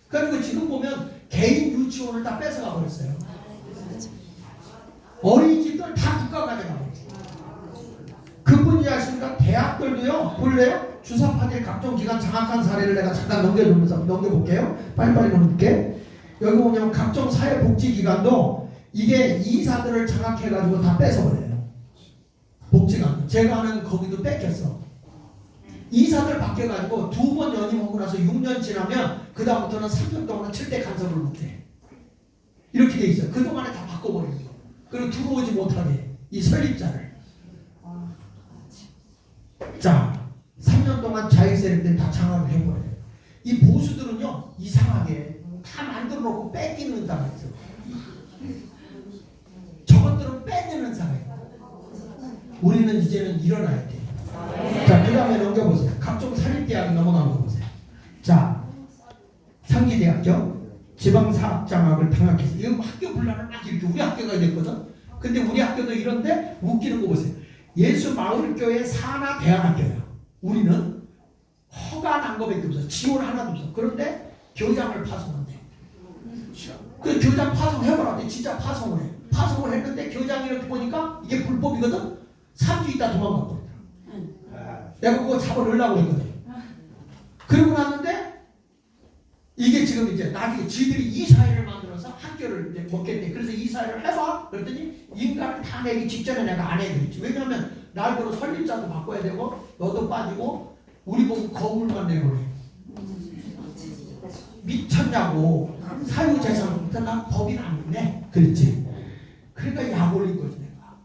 그래가지고 지금 보면 개인 유치원을 다 뺏어가 버렸어요. 어린이집들 다 국가 가져가고. 그분이 아십니까? 대학들도요. 볼래요? 주사파들의 각종 기관 장악한 사례를 내가 잠깐 넘겨볼게요. 빨리빨리 넘길게. 여기 보면 각종 사회복지기관도 이게 이사들을 장악해가지고 다 뺏어버려요. 복지관. 제가 하는 거기도 뺏겼어. 이사들 바뀌어가지고 2번 연임하고 나서 6년 지나면 그 다음부터는 3년 동안은 절대 간섭을 못해. 이렇게 돼 있어요. 그동안에 다 바꿔버리고 그리고 들어오지 못하게 이 설립자를. 자, 3년 동안 자익 세력들이 다 장악을 해버려요. 이 보수들은요 이상하게 다 만들어 놓고 뺏기는 사람이 있어. 저것들은 뺏는 사람이에요. 우리는 이제는 일어나야 돼. 자, 그 다음에 넘겨보세요. 각종 사립대학이 넘어가는 거 보세요. 자, 상기대학교 지방사학장학을 장악해서 이거 학교 분란을 막 이렇게 우리 학교가 됐거든. 근데 우리 학교도 이런데 웃기는 거 보세요. 예수마을교회 산하 대안학교야. 우리는 허가난 거밖에 없어. 지원 하나도 없어. 그런데 교장을 파송한대. 그 교장 파송해보라. 진짜 파송을 해. 파송을 했는데 교장이 이렇게 보니까 이게 불법이거든. 3주 있다 도망갔거든. 내가 그거 잡아넣으려고 했거든. 그러고 났는데 이게 지금 이제 나중에 지들이 이사회를 만들어서 학교를 이제 먹겠대. 그래서 이사회를 해봐. 그랬더니 인간을 다 내기 직전에 내가 안 해드렸지. 왜냐하면 날대로 설립자도 바꿔야 되고 너도 빠지고 우리 보고 거울만 내보내. 미쳤냐고. 사유재산부터 난 법인 안 내. 그랬지. 그러니까 약 올린 거지 내가.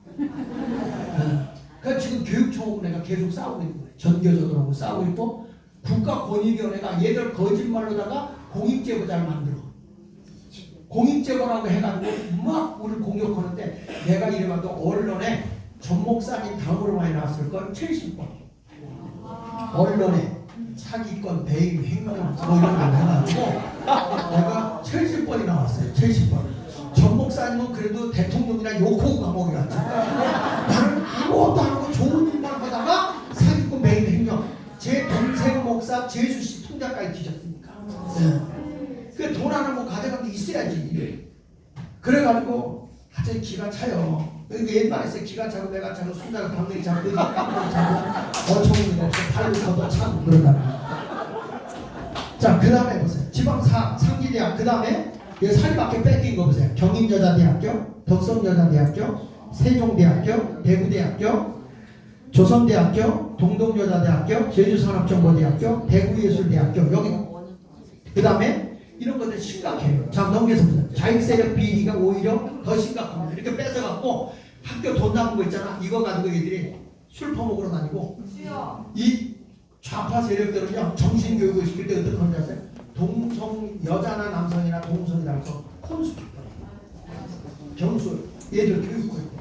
그러니까 지금 교육청하고 내가 계속 싸우고 있는 거예요. 전교조들하고 싸우고 있고 국가권익위원회가 얘들 거짓말로다가 공익제보자를 만들어. 공익제보라고 해가지고 막 우리를 공격하는데 내가 이래봐도 언론에 전 목사님 다음으로 많이 나왔을 걸 70번. 언론에 사기권, 배임, 횡령 뭐 이런 거 해가지고 내가 70번이 나왔어요. 70번. 전 목사님은 그래도 대통령이나 욕하고 감옥에 갔지. 나는 아무것도 안 하고 좋은 일만 하다가 사기꾼, 배임, 횡령. 제 동생 목사 제수씨 통장까지 뒤졌으니까. 그 돈 하나 뭐 가져간 게 있어야지. 그래가지고 갑자기 기가 차요. 여기 옛날에 기가 차고 내가 차고 손자가 방맹이 차고 깜빡이 차고 어처구니가 없어. 발로 걷어 차고 그러다가. 자, 그 다음에 보세요. 지방사 상기대학. 그 다음에 사립학교 뺏긴 거 보세요. 경인여자대학교, 덕성여자대학교, 세종대학교, 대구대학교, 조선대학교, 동동여자대학교, 제주산업정보대학교, 대구예술대학교. 여기 그 다음에 이런 것들 심각해요. 자, 넘겨서 보세요. 자익세력 비리가 오히려 더 심각합니다. 이렇게 뺏어갖고 학교 돈 남은 거 있잖아. 이거 가지고 애들이 술 퍼먹으러 다니고 이 좌파 세력들은요 정신교육을 시킬 때 어떻게 하는지 아세요? 동성 여자나 남성이나 동성이라고 해서 혼수 경수 얘들 교육고 있고.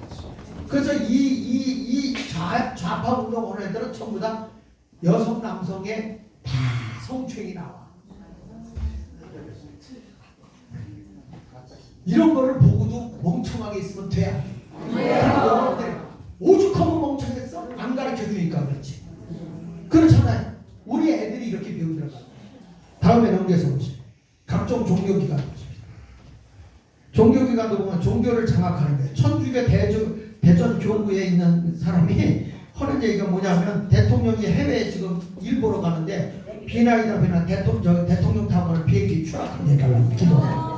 그래서 이 좌파 운동하는 애들은 전부 다 여성 남성의 다 성추행이 나와. 이런 거를 보고도 멍청하게 있으면 돼야 돼. 오죽하면 멍청했어? 안 가르쳐주니까 그렇지. 그렇잖아요. 우리 애들이 이렇게 배우더라고. 다음에 넘겨서 보시죠. 각종 종교기관 보십시오. 종교기관도 보면 종교를 장악하는 거예요. 천주교 대전 교구에 있는 사람이 하는 얘기가 뭐냐면 대통령이 해외에 지금 일 보러 가는데 비나이다 대통령 타고 비행기 추락하는 얘기를 기도해요.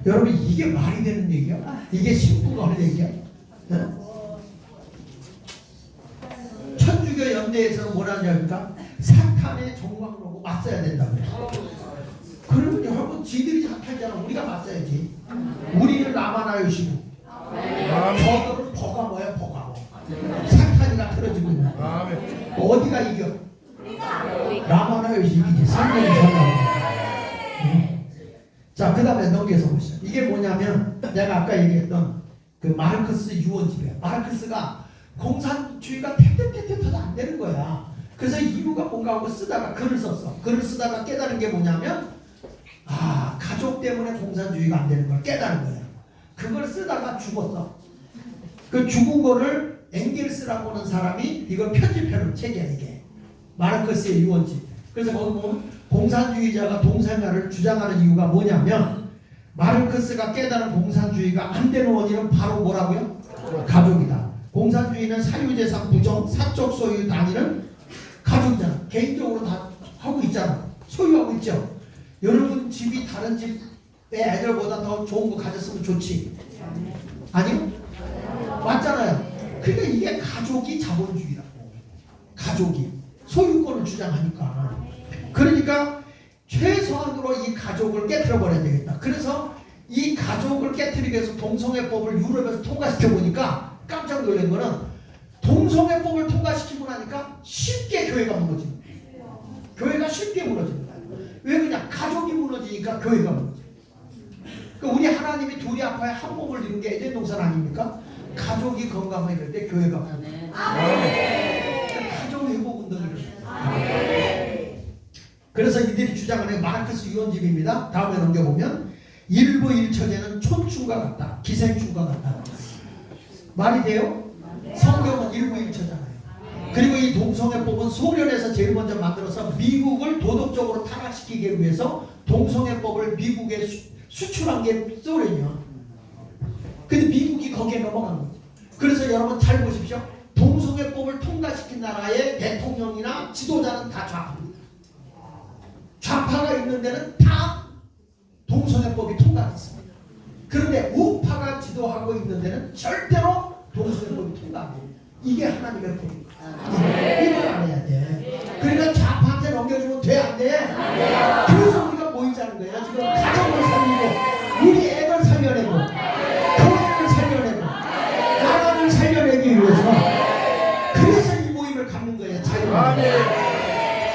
여러분 이게 말이 되는 얘기야? 이게 신부가 하는 얘기야? 네? 천주교 연대에서는 뭐라는 얘기입니까? 사탄의 정광으로 맞서야 된다고요. 그러면 여러분 지들이 사탄이잖아. 우리가 맞서야지. 우리는 라마나요시고 저들은 버가 뭐야? 버가 사탄이가 틀어지고 있는 어디가 이겨? 라마나요시 이기지. 상명이 전화. 자, 그 다음에 넘겨서 보시죠. 이게 뭐냐면 내가 아까 얘기했던 그 마르크스 유언집이에요. 마르크스가 공산주의가 태태태태도 안 되는 거야. 그래서 이유가 뭔가 하고 쓰다가 글을 썼어. 글을 쓰다가 깨달은 게 뭐냐면 가족 때문에 공산주의가 안 되는 걸 깨달은 거야. 그걸 쓰다가 죽었어. 그 죽은 거를 엥겔스라고 하는 사람이 이걸 편집해놓은 책이야 이게. 마르크스의 유언집. 그래서 거기 보면 공산주의자가 동성애를 주장하는 이유가 뭐냐면 마르크스가 깨달은 공산주의가 안 되는 원인은 바로 뭐라고요? 가족이다. 공산주의는 사유재산 부정, 사적 소유 단위는 가족이잖아. 개인적으로 다 하고 있잖아. 소유하고 있죠. 여러분 집이 다른 집의 애들보다 더 좋은 거 가졌으면 좋지. 아니요? 맞잖아요. 그러니까 이게 가족이 자본주의라고. 가족이 소유권을 주장하니까. 그러니까 최소한으로 이 가족을 깨트려 버려야 되겠다. 그래서 이 가족을 깨트리기 위해서 동성애법을 유럽에서 통과시켜 보니까 깜짝 놀란 거는 동성애법을 통과시키고 나니까 쉽게 교회가 무너집니다. 교회가 쉽게 무너집니다. 왜 그냥 가족이 무너지니까 교회가 무너져요. 그러니까 우리 하나님이 둘이 아파야 한 몸을 이룬 게 에덴 동산 아닙니까? 가족이 건강하게 될 때 교회가 무너져요. 가족 회복 운동이 일어나요. 그래서 이들이 주장하는 마르크스 유언집입니다. 다음에 넘겨보면 일부 일처제는 촌충과 같다. 기생충과 같다. 말이 돼요? 성경은 일부 일처잖아요. 그리고 이 동성애법은 소련에서 제일 먼저 만들어서 미국을 도덕적으로 타락시키기 위해서 동성애법을 미국에 수출한 게 소련이야. 근데 미국이 거기에 넘어간 거죠. 그래서 여러분 잘 보십시오. 동성애법을 통과시킨 나라의 대통령이나 지도자는 다 좌파입니다. 좌파가 있는 데는 다 동성애법이 통과됐습니다. 그런데 우파가 지도하고 있는 데는 절대로 동성애법이 통과 안 됩니다. 이게 하나님의 법입니다. 이걸 안 해야 돼. 그러니까 좌파한테 넘겨주면 돼, 안 돼? 그래서 우리가 모이자는 거예요. 지금 가정을 살리고 우리 애들 살려내고 교회를 살려내고 나라를 살려내기 위해서 그래서 이 모임을 갖는 거예요. 자유마을.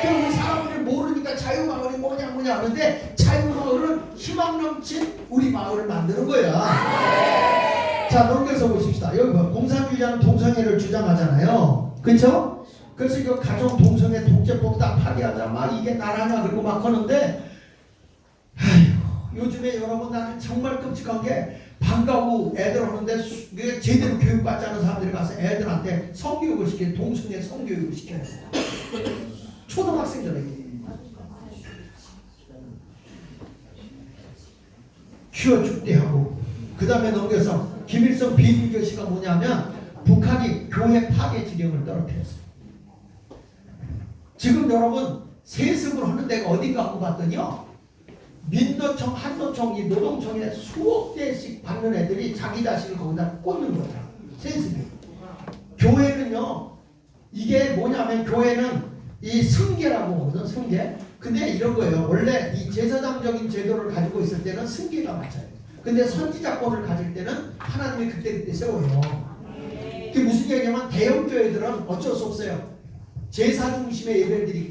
그럼 사람들이 모르니까 자유마을이 뭐냐 하는데 자유마을은 희망 넘친 우리 마을을 만드는 거야. 자, 넘겨서 보십시다. 여기 봐. 공산주의자는 동성애를 주장하잖아요. 그렇죠? 그래서 이거 가정 동성애 독재법 다 파기하자 막 이게 나라냐 그러고 막 하는데 아이고, 요즘에 여러분 나는 정말 끔찍한 게 방과후 애들 오는데 제대로 교육받지 않은 사람들이 가서 애들한테 성교육을 시켜요. 동성애 성교육을 시켜요. 초등학생들에게 키워 죽대하고 그 다음에 넘겨서 김일성 비밀교시가 뭐냐면 북한이 교회 파괴 지령을 떨어뜨렸어요. 지금 여러분 세습을 하는 데가 어딘가 하고 봤더니요. 민노총, 한노총, 이 노동청에 수억 대씩 받는 애들이 자기 자식을 거기다 꽂는 거야. 세습이. 교회는요. 이게 뭐냐면 교회는 이 승계라고 하거든. 승계. 근데 이런 거예요. 원래 이 제사장적인 제도를 가지고 있을 때는 승계가 맞아요. 근데 선지자권을 가질 때는 하나님이 그때 세워요. 그게 무슨 얘기냐면 대형 교회들은 어쩔 수 없어요. 제사 중심의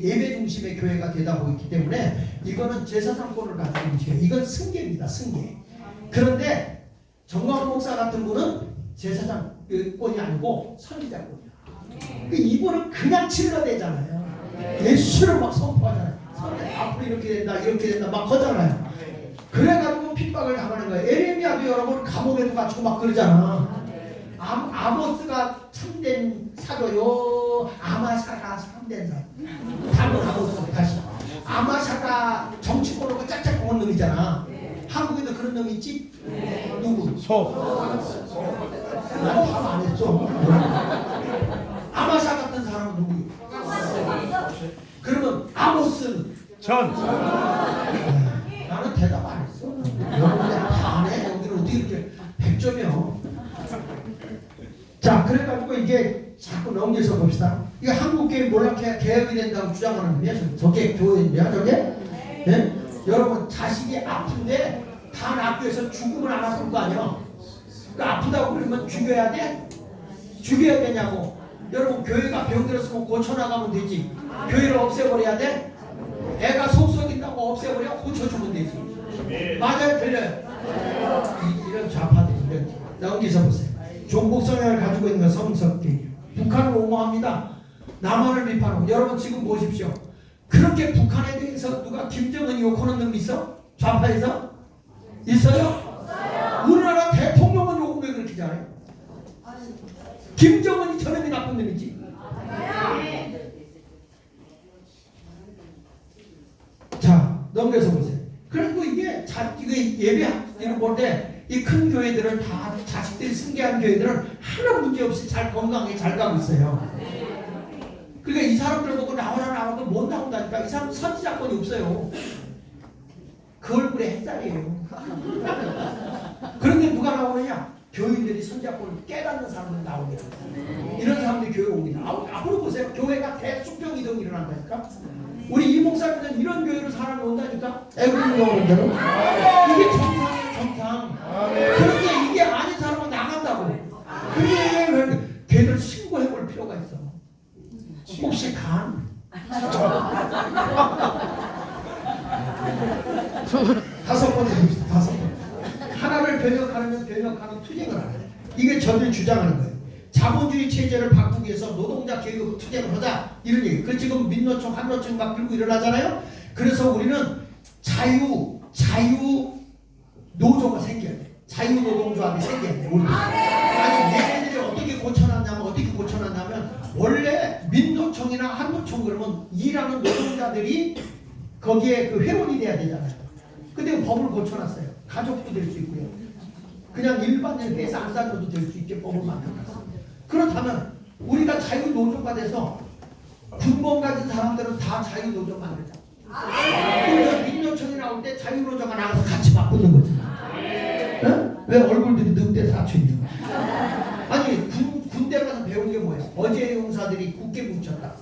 예배 중심의 교회가 되다 보기 때문에 이거는 제사장권을 가지고 있어요. 이건 승계입니다. 승계. 그런데 정광훈 목사 같은 분은 제사장권이 아니고 선지자권이에요. 이분은 그냥 칠러대잖아요. 예수를 막 선포하잖아요. 앞으로 이렇게 된다 막 하잖아요. 그래가지고 핍박을 당하는 거예요. 에레미야도 여러분 감옥에도 갇히고 막 그러잖아. 아모스가 참된 사도요. 아마샤가 참된 사도. 다른 아모스 다시. 아마샤가 정치 보는 거 짝짝 보는 놈이잖아. 한국에도 그런 놈 있지? 누구? 난 답 안 했어. 아마샤 같은 사람은 누구요? 그러면 아모스는? 나는 대답 안 했어. 여러분들 다 안 해. 여기는 어떻게 이렇게 100점이요. 자, 그래가지고 이게 자꾸 넘겨서 봅시다. 이거 한국교회 몰락해 개혁이 된다고 주장하는 분이야. 저게 교회인데요, 저게? 네? 여러분 자식이 아픈데 다 낳기 위해서 죽음을 안 아플 거 아니야? 그 아프다고 그러면 죽여야 돼? 죽여야 되냐고. 여러분 교회가 병들었으면 고쳐나가면 되지. 교회를 없애버려야 돼? 애가 속썩인다고 없애버려? 고쳐주면 되지. 맞아요? 틀려요? 이런 좌파들이 여기서 보세요. 종북 성향을 가지고 있는 건 성석기. 북한을 옹호합니다. 남한을 비판하고. 여러분 지금 보십시오. 그렇게 북한에 대해서 누가 김정은이 욕하는 놈 있어? 좌파에서? 있어요? 우리나라 대통령은 욕을 왜 그렇게 잘해? 김정은이 저놈이 나쁜 놈이지. 자, 넘겨서 보세요. 그리고 이게 이거 예배 이런 건데 이 큰 교회들은 다 자식들이 승계한 교회들은 하나 문제 없이 잘 건강하게 잘 가고 있어요. 그러니까 이 사람들 보고 나와도 못 나온다니까. 이 사람 선지자권이 없어요. 그 얼굴에 햇살이에요. 그런데 누가 나오느냐? 교인들이 선지자권을 깨닫는 사람들 나오게. 이런 사람들이 교회 옵니다. 앞으로 보세요. 교회가 대수평 이동이 일어난다니까. 우리 이 목사님은 이런 교회로 사람이 온다니까. 에브리가 오는 대로. 이게 정상이에요, 정상. 그런데 이게 아닌 사람은 나간다고. 그게 걔들 신고해볼 필요가 있어. 혹시 간? 다섯 번째 봅시다. 다섯 번. 하나를 변혁하려면 변혁하는 투쟁을 하라. 이게 저들이 주장하는 거예요. 자본주의 체제를 바꾸기 위해서 노동자 계급 투쟁을 하자 이런 얘기. 그 지금 민노총 한노총 막 들고 일어나잖아요. 그래서 우리는 자유 노조가 생겨야 돼. 자유 노동조합이 생겨야 돼. 우리. 아니 얘네들이 어떻게 고쳐놨냐면 원래 민노총이나 한노총 그러면 일하는 노동자들이 거기에 그 회원이 돼야 되잖아요. 근데 법을 고쳐놨어요. 가족도 될 수 있고요. 그냥 일반인 회사 안 다녀도 될 수 있게 법을 만들어놨어요. 그렇다면 우리가 자유노조가 돼서 군복 가진 사람들은 다 자유노조 만들자. 그래서 민노총이 나올 때 자유노조가 나가서 같이 바꾸는 거지. 응? 왜 얼굴들이 늑대 사춘이야? 아니 군대 가서 배운 게 뭐야? 어제 용사들이 굳게 뭉쳤다.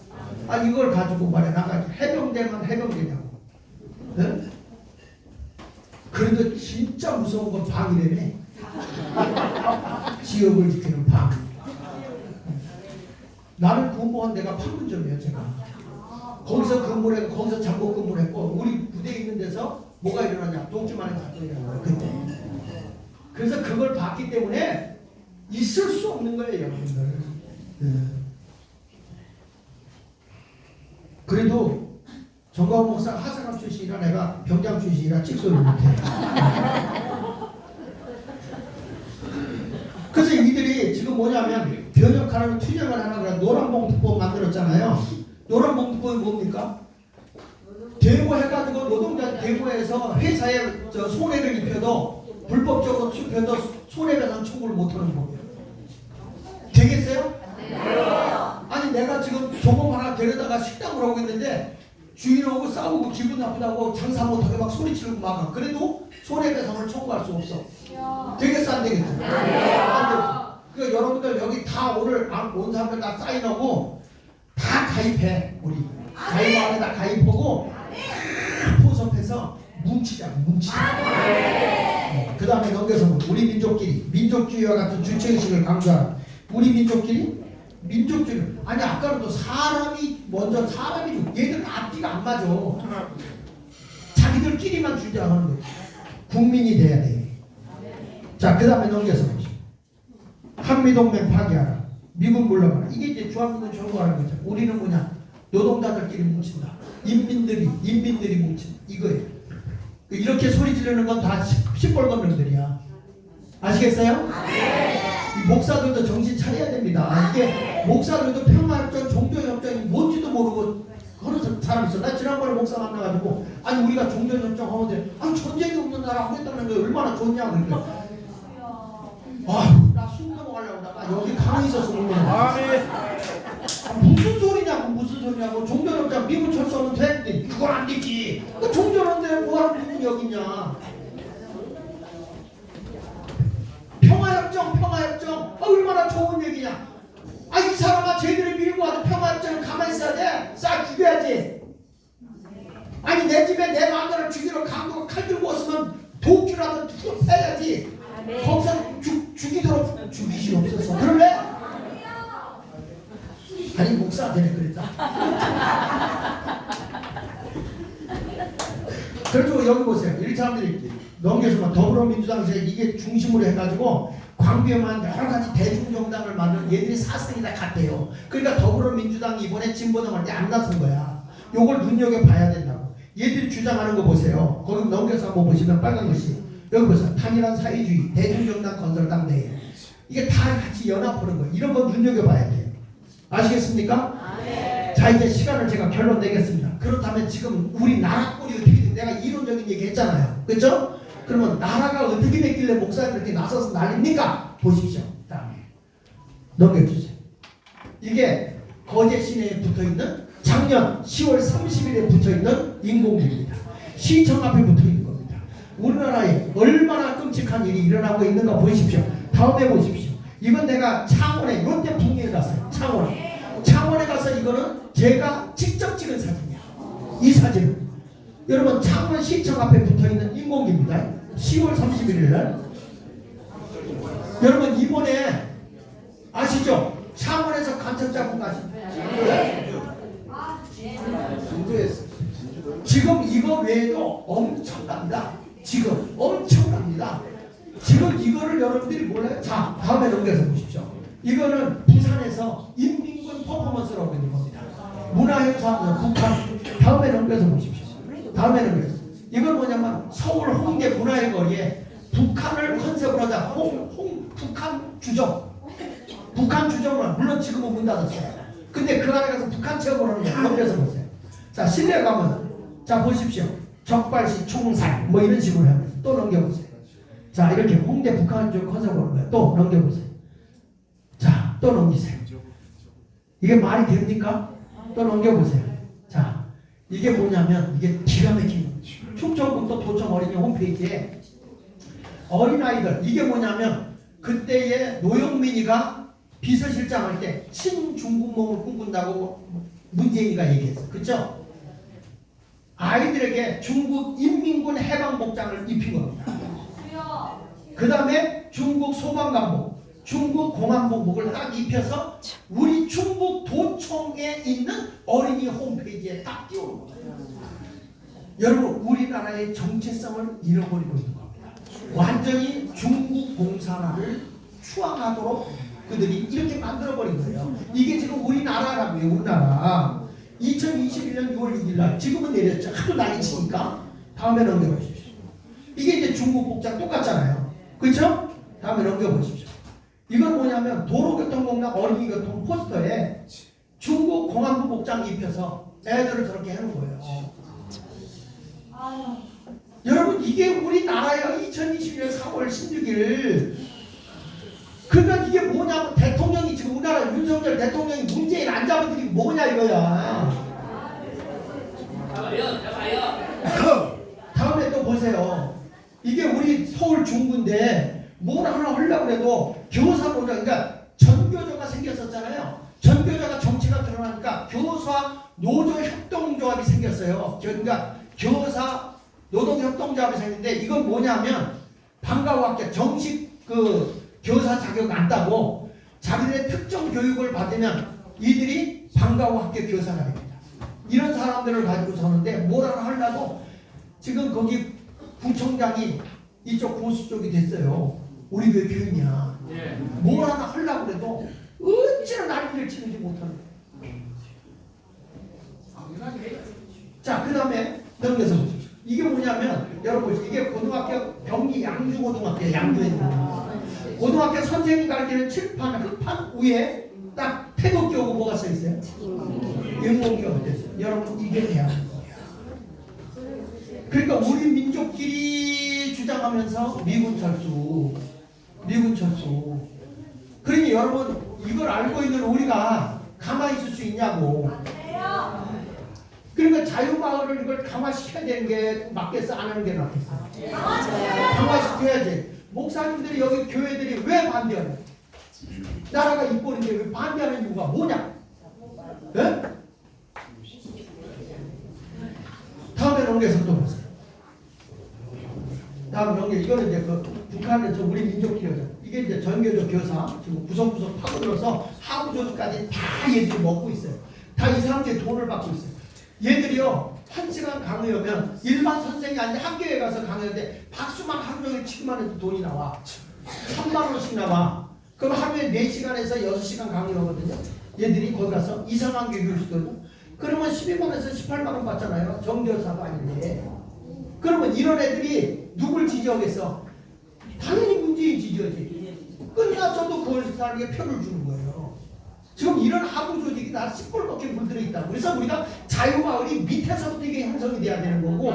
아 이걸 가지고 말해 나가지. 해병대만 해병대냐고. 응? 그래도 진짜 무서운 건 방이래네. 지역을 지키는 방. 나는 근무한 데가 판문점이에요. 제가 거기서 근무를 했고 거기서 잠복 근무를 했고 우리 부대에 있는 데서 뭐가 일어나냐 동주만의 사건이 일어나요. 그때. 그래서 그걸 봤기 때문에 있을 수 없는 거예요. 여러분들. 그래도 정가훈 목사 하사감 출신이라 내가 병장 출신이라 찍소리를 못해. 그래서 이들이 지금 뭐냐면 변혁하라는 투쟁을 하나 그래 노란봉투법 만들었잖아요. 노란봉투법이 뭡니까? 데모해가지고 노동자 데모해서 회사에 손해를 입혀도 불법적으로 투표도 손해배상 청구를 못하는 법이에요. 되겠어요? 아니 내가 지금 종업 하나 데려다가 식당을 하고 있는데 주인하고 싸우고 기분 나쁘다고 장사 못하게 막 소리치고 막 그래도 손해배상을 청구할 수 없어. 되겠어 안 되겠어? 안 되겠어. 그러니까 여러분들 여기 다 오늘 온 사람들 다 사인하고 다 가입해. 우리 가입안에다 가입하고 다 포섭해서 뭉치자. 그 다음에 넘겨서 우리 민족끼리 민족주의와 같은 주체의식을 강조하라. 우리 민족끼리 민족주의. 아니 아까는 또 사람이 먼저 사람이 얘들은 앞뒤가 안 맞아. 자기들끼리만 주장하는 거지. 국민이 돼야 돼. 자, 그 다음에 넘겨서 보시죠. 한미동맹 파기하라. 미군 물러가라. 이게 이제 주한미군 청구하는 거죠. 우리는 뭐냐? 노동자들끼리 뭉친다. 인민들이 뭉친다. 이거예요. 이렇게 소리 지르는 건 다 시뻘건들이야. 아시겠어요? 이 목사들도 정신 차려야 됩니다. 이게 목사들도 평화협정, 종교협정이 뭔지도 모르고 그런 사람 있어. 나 지난번에 목사 만나가지고 아니 우리가 종교협정 하면 돼. 아니 전쟁이 없는 나라 하겠다는 게 얼마나 좋냐 그러니까. 아휴 나 숨 넘어가려고 하다가 여기 가만히 있어서 못 넘어가. 무슨 소리냐고 무슨 소리냐고. 종교협정 미국 철수하면 돼? 그건 안 되지. 그 종교는데 뭐하러 미국 여기 있냐. 평화협정 얼마나 좋은 얘기냐. 아 이 사람아 쟤들이 밀고 와도 평화협정은 가만히 있어야 돼. 싹 죽여야지. 아니 내 집에 내 마누라를 죽이러 강도가 칼 들고 왔으면 도끼라도 해야지. 거기서 죽이도록 죽이시 없었어. 그럴래? 아니 목사한테 그랬다. 그래서 여기 보세요. 이 사람들이 넘겨서만 더불어민주당에서 이게 중심으로 해가지고 광범위한 여러 가지 대중정당을 만든 얘들이 사상이 다 같대요. 그러니까 더불어민주당이 이번에 진보당 할 때 안 나선 거야. 요걸 눈여겨봐야 된다고. 얘들이 주장하는 거 보세요. 거기 넘겨서 한번 보시면 빨간 글씨. 여기 보세요. 탄일한 사회주의, 대중정당 건설당 내에. 이게 다 같이 연합하는 거예요. 이런 거 눈여겨봐야 돼요. 아시겠습니까? 자 이제 시간을 제가 결론 내겠습니다. 그렇다면 지금 우리 나라 꼴이 어떻게 돼? 내가 이론적인 얘기 했잖아요. 그렇죠? 그러면 나라가 어떻게 됐길래 목사님 이렇게 나서서 난립니까? 보십시오. 다음에 넘겨주세요. 이게 거제 시내에 붙어있는 작년 10월 30일에 붙어있는 인공비입니다. 시청 앞에 붙어있는 겁니다. 우리나라에 얼마나 끔찍한 일이 일어나고 있는가 보십시오. 다음에 보십시오. 이건 내가 창원에 롯데 풍리에 갔어요. 창원에 가서 이거는 제가 직접 찍은 사진이야. 이 사진은 여러분 창원 시청 앞에 붙어있는 인공비입니다. 10월 31일 날 여러분 이번에 아시죠? 창원에서 간첩자분 가시죠? 지금 이거 외에도 엄청납니다. 지금 엄청납니다. 지금 이거를 여러분들이 몰라요? 자, 다음에 넘겨서 보십시오. 이거는 부산에서 인민군 퍼포먼스라고 있는 겁니다. 문화행사 북한. 다음에 넘겨서 보십시오. 다음에 넘겨서. 이건 뭐냐면 서울 홍대 문화의 거리에 북한을 컨셉으로 하자. 북한 주점. 북한 주점은 물론 지금은 문 닫았어요. 근데 그 안에 가서 북한 체험을 하는 거예요. 넘겨서 보세요. 자, 실내 가면 자 보십시오. 적발시 총살 뭐 이런 식으로 하면서 또 넘겨보세요. 자, 이렇게 홍대 북한 쪽 컨셉으로 하는 거예요. 또 넘겨보세요. 자, 또 넘기세요. 이게 말이 됩니까? 또 넘겨보세요. 자, 이게 뭐냐면 이게 기가 막힌 충청북도 도청 어린이 홈페이지에 어린아이들 이게 뭐냐면 그때의 노영민이가 비서실장 할 때 친중국몽을 꿈꾼다고 문재인이가 얘기했어. 그쵸? 아이들에게 중국 인민군 해방복장을 입힌 겁니다. 그 다음에 중국 소방관복, 중국 공안복복을 딱 입혀서 우리 충북 도청에 있는 어린이 홈페이지에 딱 띄우는 거예요. 여러분 우리나라의 정체성을 잃어버리고 있는 겁니다. 완전히 중국 공산화를 추앙하도록 그들이 이렇게 만들어버린 거예요. 이게 지금 우리나라라고요. 우리나라 2021년 6월 6일 날 지금은 내렸죠. 하도 난리 치니까 다음에 넘겨보십시오. 이게 이제 중국 복장 똑같잖아요. 그렇죠? 다음에 넘겨보십시오. 이건 뭐냐면 도로교통공단 어린이교통 포스터에 중국 공안부 복장 입혀서 애들을 저렇게 하는 거예요. 여러분 이게 우리나라예요. 2021년 3월 16일. 그러니까 이게 뭐냐면 대통령이 지금 우리나라 윤석열 대통령이 문재인 안 잡아들이고 뭐냐 이거야. 다음에 또 보세요. 이게 우리 서울 중구인데 뭘 하나 하려고 해도 교사 노조 그러니까 전교조가 생겼었잖아요. 전교조가 정치가 드러나니까 교사 노조 협동조합이 생겼어요. 그러니까 교사 노동협동조합이 생겼는데 이건 뭐냐면 방과후 학교 정식 그 교사 자격 안 따고 자기들의 특정 교육을 받으면 이들이 방과후 학교 교사가 됩니다. 이런 사람들을 가지고 서는데 뭘 하나 하려고 지금 거기 부총장이 이쪽 보수 쪽이 됐어요. 우리 교회 교인이야. 뭘 하나 하려고 해도 어찌나 난리를 치는지 못하는 거예요. 자, 그 다음에 넘겨서 보십시오. 이게 뭐냐면 여러분 이게 고등학교 병기 양주고등학교 양주에 있는 거예요. 고등학교 선생님 가르치는 칠판 흙판 위에 딱 태극기하고 뭐가 써 있어요? 인공기가 됐어요. 여러분 이게 대한민국이야. 그러니까 우리 민족끼리 주장하면서 미군 철수. 그러니 여러분 이걸 알고 있는 우리가 가만히 있을 수 있냐고. 그러니까 자유마을을 이걸 강화시켜야 되는 게 맞겠어? 안 하는 게 맞겠어? 강화시켜야지. 목사님들이 여기 교회들이 왜 반대하냐? 나라가 이꼴인데 왜 반대하는 이유가 뭐냐? 네? 다음에 넘겨서 또 보세요. 다음 넘겨 이거는 이제 그 북한의 저 우리 민족기여죠. 이게 이제 전교조 교사 지금 구석구석 파고들어서 하부 조직까지 다 얘들이 먹고 있어요. 다 이 사람들이 돈을 받고 있어요. 얘들이요 1시간 강의하면 일반 선생이 아니라 학교에 가서 강의하는데 박수만 하루 종일 치기만 해도 돈이 나와. 3만 원씩 나와. 그럼 하루에 4시간에서 6시간 강의하거든요. 얘들이 거기 가서 이상한 교육시거든요. 그러면 12만원에서 18만원 받잖아요. 정교사가 아닌데. 그러면 이런 애들이 누굴 지지하겠어? 당연히 문재인 지지하지. 끝나서도 그 사람에게 표를 주는 거예요. 지금 이런 하부 조직이 다 시뻘겋게 물들어 있다. 그래서 우리가 자유마을이 밑에서부터 이게 형성이 돼야 되는 거고,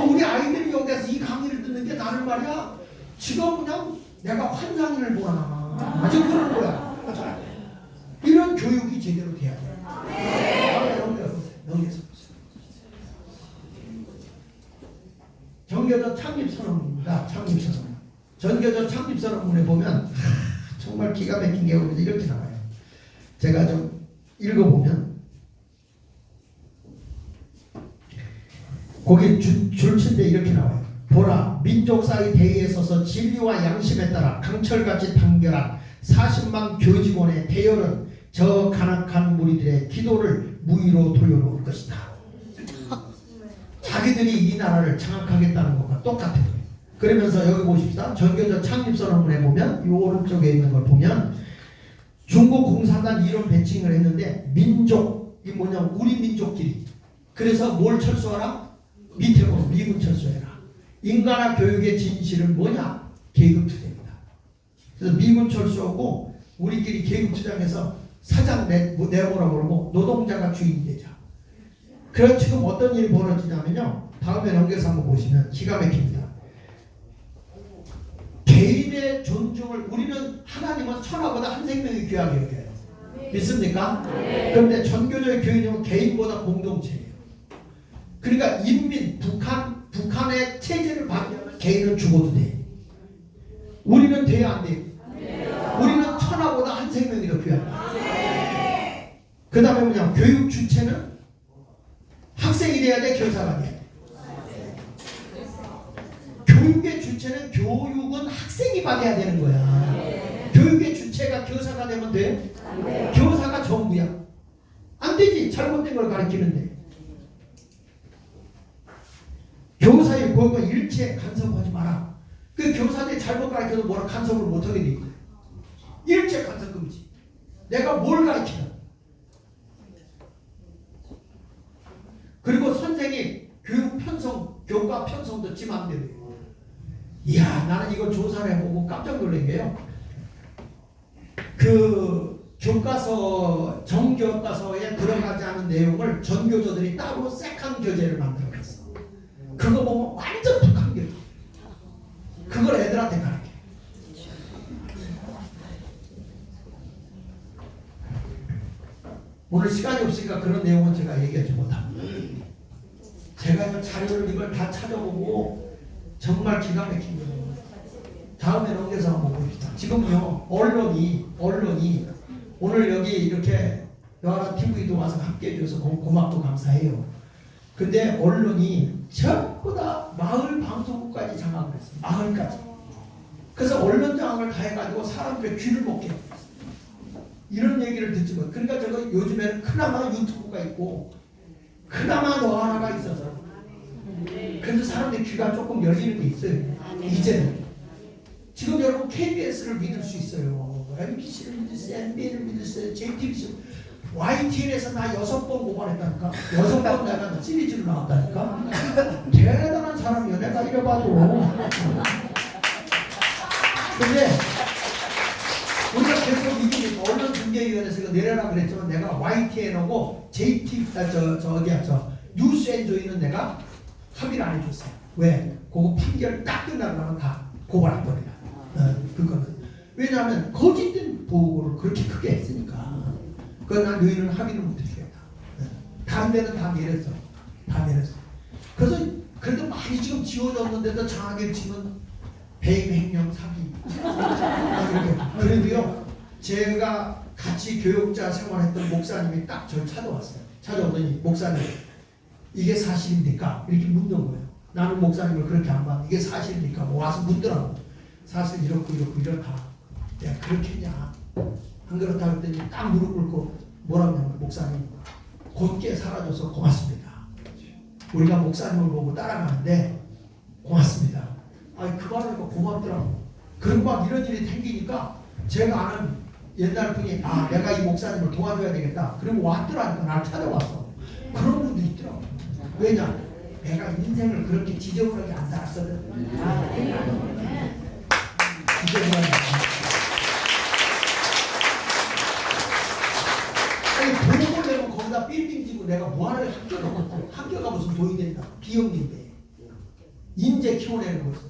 우리 아이들이 여기 와서 이 강의를 듣는 게 나는 말이야. 지금 그냥 내가 환상을 보나. 아주 그런 거야. 이런 교육이 제대로 돼야 돼요. 넘겨서 보세요. 전교조 창립선언문입니다. 창립선언문. 전교조 창립선언문에 보면 정말 기가 막힌 게 이렇게 나와요. 제가 좀 읽어보면 거기 줄친데 이렇게 나와요. 보라, 민족사의 대의에 서서 진리와 양심에 따라 강철같이 단결한 40만 교직원의 대열은 저 간악한 무리들의 기도를 무위로 돌려놓을 것이다. 자기들이 이 나라를 장악하겠다는 것과 똑같아요. 그러면서 여기 보십시다. 전교조 창립선언문에 보면 이 오른쪽에 있는 걸 보면 중국 공산당 이론 배칭을 했는데 민족이 뭐냐면 우리 민족끼리. 그래서 뭘 철수하라? 밑으로 미군 철수해라. 인간화 교육의 진실은 뭐냐? 계급투쟁이다. 그래서 미군 철수하고 우리끼리 계급투쟁해서 사장 내보라고 그러고 노동자가 주인이 되자. 그래서 지금 어떤 일이 벌어지냐면요. 다음에 넘겨서 한번 보시면 기가 막힙니다. 개인의 존중을 우리는 하나님은 천하보다 한 생명이 귀하게 여겨요. 믿습니까? 그런데 전교조의 교인은 개인보다 공동체예요. 그러니까 인민, 북한의 체제를 받으면 개인은 죽어도 돼. 우리는 돼야 안 돼요. 우리는 천하보다 한 생명이 더 귀하다. 그 다음에 뭐냐? 교육 주체는 학생이 돼야 돼, 교사가 돼야 돼. 교육의 주체는 교육은 학생이 받아야 되는 거야. 교육의 주체가 교사가 되면 돼? 교사가 전부야. 안 되지. 잘못된 걸 가르치는데. 교사의 고용과 일체 간섭하지 마라. 그 교사들이 잘못 가르쳐도 뭐라 간섭을 못하게 돼 있고. 일체 간섭 금지. 내가 뭘 가르치든. 그리고 선생이 교육 편성, 교과 편성도 지 맘대로 해요. 이야, 나는 이걸 조사를 해보고 깜짝 놀란 게요. 그 교과서, 정교과서에 들어가지 않은 내용을 전교조들이 따로 색한 교재를 만들어냈어. 그거 보면 완전 북한 교재. 그걸 애들한테 가르쳐. 오늘 시간이 없으니까 그런 내용은 제가 얘기하지 못합니다. 제가 이 자료를 이걸 다 찾아보고 정말 기가 막힌 거예요. 다음에 넘겨서 한번 봅시다. 지금요 언론이 오늘 여기 이렇게 여하나 TV도 와서 함께 해줘서 고맙고 감사해요. 근데 언론이 전부 다 마을 방송국까지 장악을 했어요. 마을까지. 그래서 언론 장악을 다 해가지고 사람들의 귀를 먹게 했어요. 이런 얘기를 듣지 못. 그러니까 저거 요즘에는 그나마 유튜브가 있고 그나마 너 하나가 있어서 그래도 사람들이 귀가 조금 열리는 게 있어요. 이제는 지금 여러분 KBS를 믿을 수 있어요. MBC를 믿을 수 있어요. MBN을 믿을 수 있어요. JTBC YTN에서 나 6번 고발했다니까. 6번 내가 시리즈로 나왔다니까. 대단한 사람이야. 내가 이래봐도. 근데 우리가 계속 이기니까 언론중재위원회에서 내려라 그랬지만 내가 YTN하고 뉴스엔조이는 내가 합의를 안 해줬어요. 왜? 그거 판결 딱 끝나면 다 고발해버리라. 그거는. 왜냐하면 거짓된 보고를 그렇게 크게 했으니까. 그건 난 너희는 합의를 못해주겠다. 다른 데는 다 내렸어. 다 내렸어. 그래서 그래도 많이 지금 지워졌는데도 장하게 치면 배임, 횡령, 사기. 그래도요, 제가 같이 교육자 생활했던 목사님이 딱 저를 찾아왔어요. 찾아오더니 목사님 이게 사실입니까? 이렇게 묻는 거예요. 나는 목사님을 그렇게 안 봤는데 이게 사실입니까? 뭐 와서 묻더라고. 사실 이렇고 이렇다. 내가 그렇게 했냐? 안 그렇다 했더니 딱 무릎 꿇고 뭐라고 하냐면 목사님 곧게 사라져서 고맙습니다. 우리가 목사님을 보고 따라가는데 고맙습니다. 아니 그 말을 고맙더라고. 그리고 막 이런 일이 생기니까 제가 아는 옛날 분이 내가 이 목사님을 도와줘야 되겠다. 그리고 왔더라니까 나를 찾아왔어. 그런 분도 있더라고. 왜냐? 내가 인생을 그렇게 지저분하게 안 살았거든. 지저분하게. 아니 돈을 내면 거기다 빌딩 지고 내가 뭐하러 학교가 없고 학교가 무슨 돈이 된다. 비용인데 인재 키워내는 거지.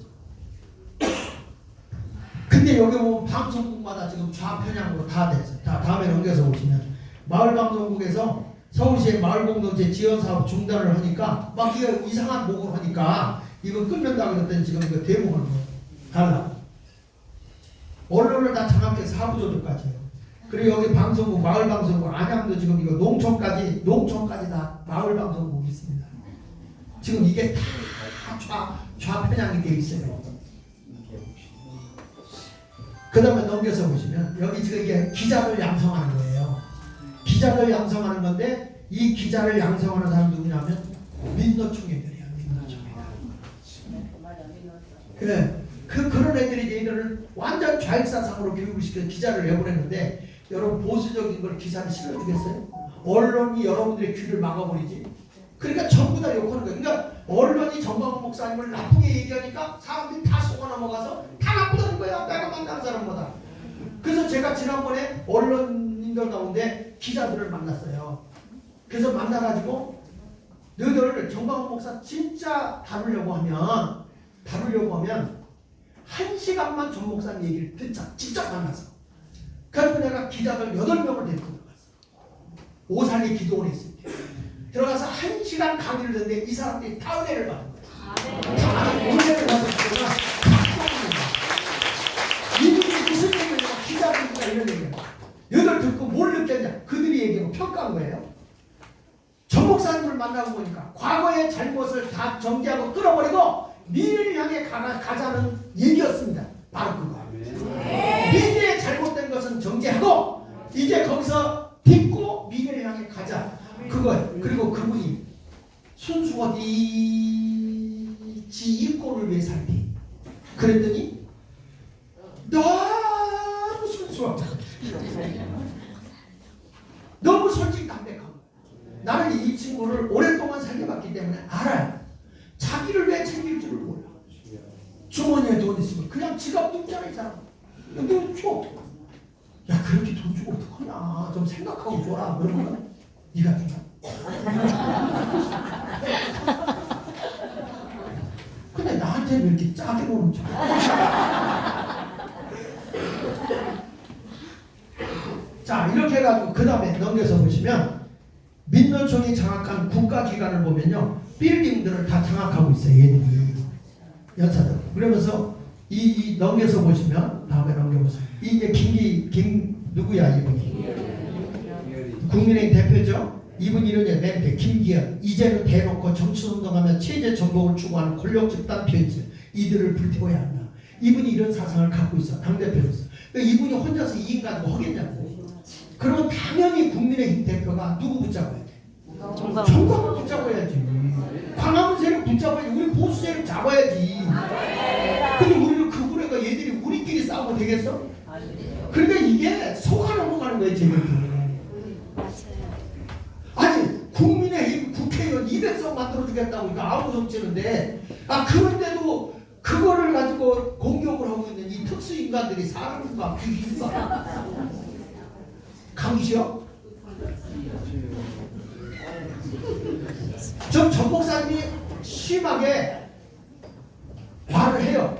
근데 여기 보면 방송국마다 지금 좌편향으로 다 됐어요. 다음에 넘겨서 보시면 마을방송국에서 서울시의 마을공동체 지원사업 중단을 하니까 막 이거 이상한 목을 하니까 이거 끊는다고 그랬더니 지금 이거 대목을 달라. 언론을 다 장악해서 사부조직까지 해요. 그리고 여기 방송국 마을방송국 안양도 지금 이거 농촌까지 다 마을방송국이 있습니다. 지금 이게 다 좌편향이 돼 있어요. 그 다음에 넘겨서 보시면 여기 지금 이게 기자를 양성하는 거예요. 기자를 양성하는 건데 이 기자를 양성하는 사람 누구냐면 민노총애들이야. 민노총애들. 그래. 그런 애들이 얘들을 완전 좌익사상으로 교육을 시켜서 기자를 내보냈는데 여러분 보수적인 걸 기사를 실어주겠어요? 언론이 여러분들의 귀를 막아버리지. 그러니까 전부 다 욕하는 거예요. 그러니까 언론이 정광훈 목사님을 나쁘게 얘기하니까 사람들이 다 속아 넘어가서 다 나쁘다는 거야. 내가 만나는 사람보다. 그래서 제가 지난번에 언론인들 가운데 기자들을 만났어요. 그래서 만나가지고 너희들 정광훈 목사 진짜 다루려고 하면 1시간만 정 목사님 얘기를 듣자. 직접 만나서. 그래서 내가 기자들 8명을 데리고 들어갔어. 오산리 기도원에 있을 때. 들어가서 1시간 강의를 듣는데 이 사람들이 다 은혜를 받은 거야. 다 은혜를 받은 거야. 이분이 무슨 얘기를 기자들이니까 이런 얘기를 여덟 듣고 뭘 느꼈냐. 그들이 얘기하고 평가한 거예요. 정 목사님을 만나고 보니까 과거의 잘못을 다 정지하고 끊어버리고 미래를 향해 가자는 얘기였습니다. 바로 그거. 미래에 잘못된 것은 정지하고 이제 거기서 딛고 미래를 향해 가자. 그거예요. 그리고 그분이 순수 어디 지 일꼴을 위해 살피. 그랬더니 너무 순수하고 너무 솔직 담백하고 나는 이 친구를 오랫동안 살려봤기 때문에 알아요. 자기를 왜 챙길 줄을 몰라. 주머니에 돈 있으면 그냥 지갑 뚫잖아 이 사람. 너 줘. 야 그렇게 돈 주고 어떡하냐. 좀 생각하고 줘라. 그러면 네가 주나. 근데 나한테 왜 이렇게 짜게 보는 줄 자 이렇게 해가지고 그 다음에 넘겨서 보시면 민노총이 장악한 국가기관을 보면요. 빌딩들을 다 장악하고 있어요. 얘들이 연사들. 그러면서 이 넘겨서 보시면 다음에 넘겨보세요. 이제 누구야 이분이? 국민의힘 대표죠. 이분이 이런 멘트 김기현 이제는 대놓고 정치운동하며 체제 정복을 추구하는 권력 집단 편질 이들을 불태워야 한다. 이분이 이런 사상을 갖고 있어. 당대표로서. 그러니까 이분이 혼자서 이 인간 뭐 하겠냐고. 그러면 당연히 국민의힘 대표가 누구 붙잡아야 돼? 정광훈 붙잡아야지. 광화문 세력 붙잡아야지. 우리 보수 세력 잡아야지. 근데 우리는 그분과 얘들이 우리끼리 싸우면 되겠어? 그러니까 이게 속아 넘어가는 거예요. 재밌게. 아니 국민의힘 국회의원 200석 만들어주겠다고 이거 아무 정치는데 그런데도 그거를 가지고 공격을 하고 있는 이 특수인간들이 사람인가 귀신인가 강시요? 정 목사님이 심하게 말을 해요.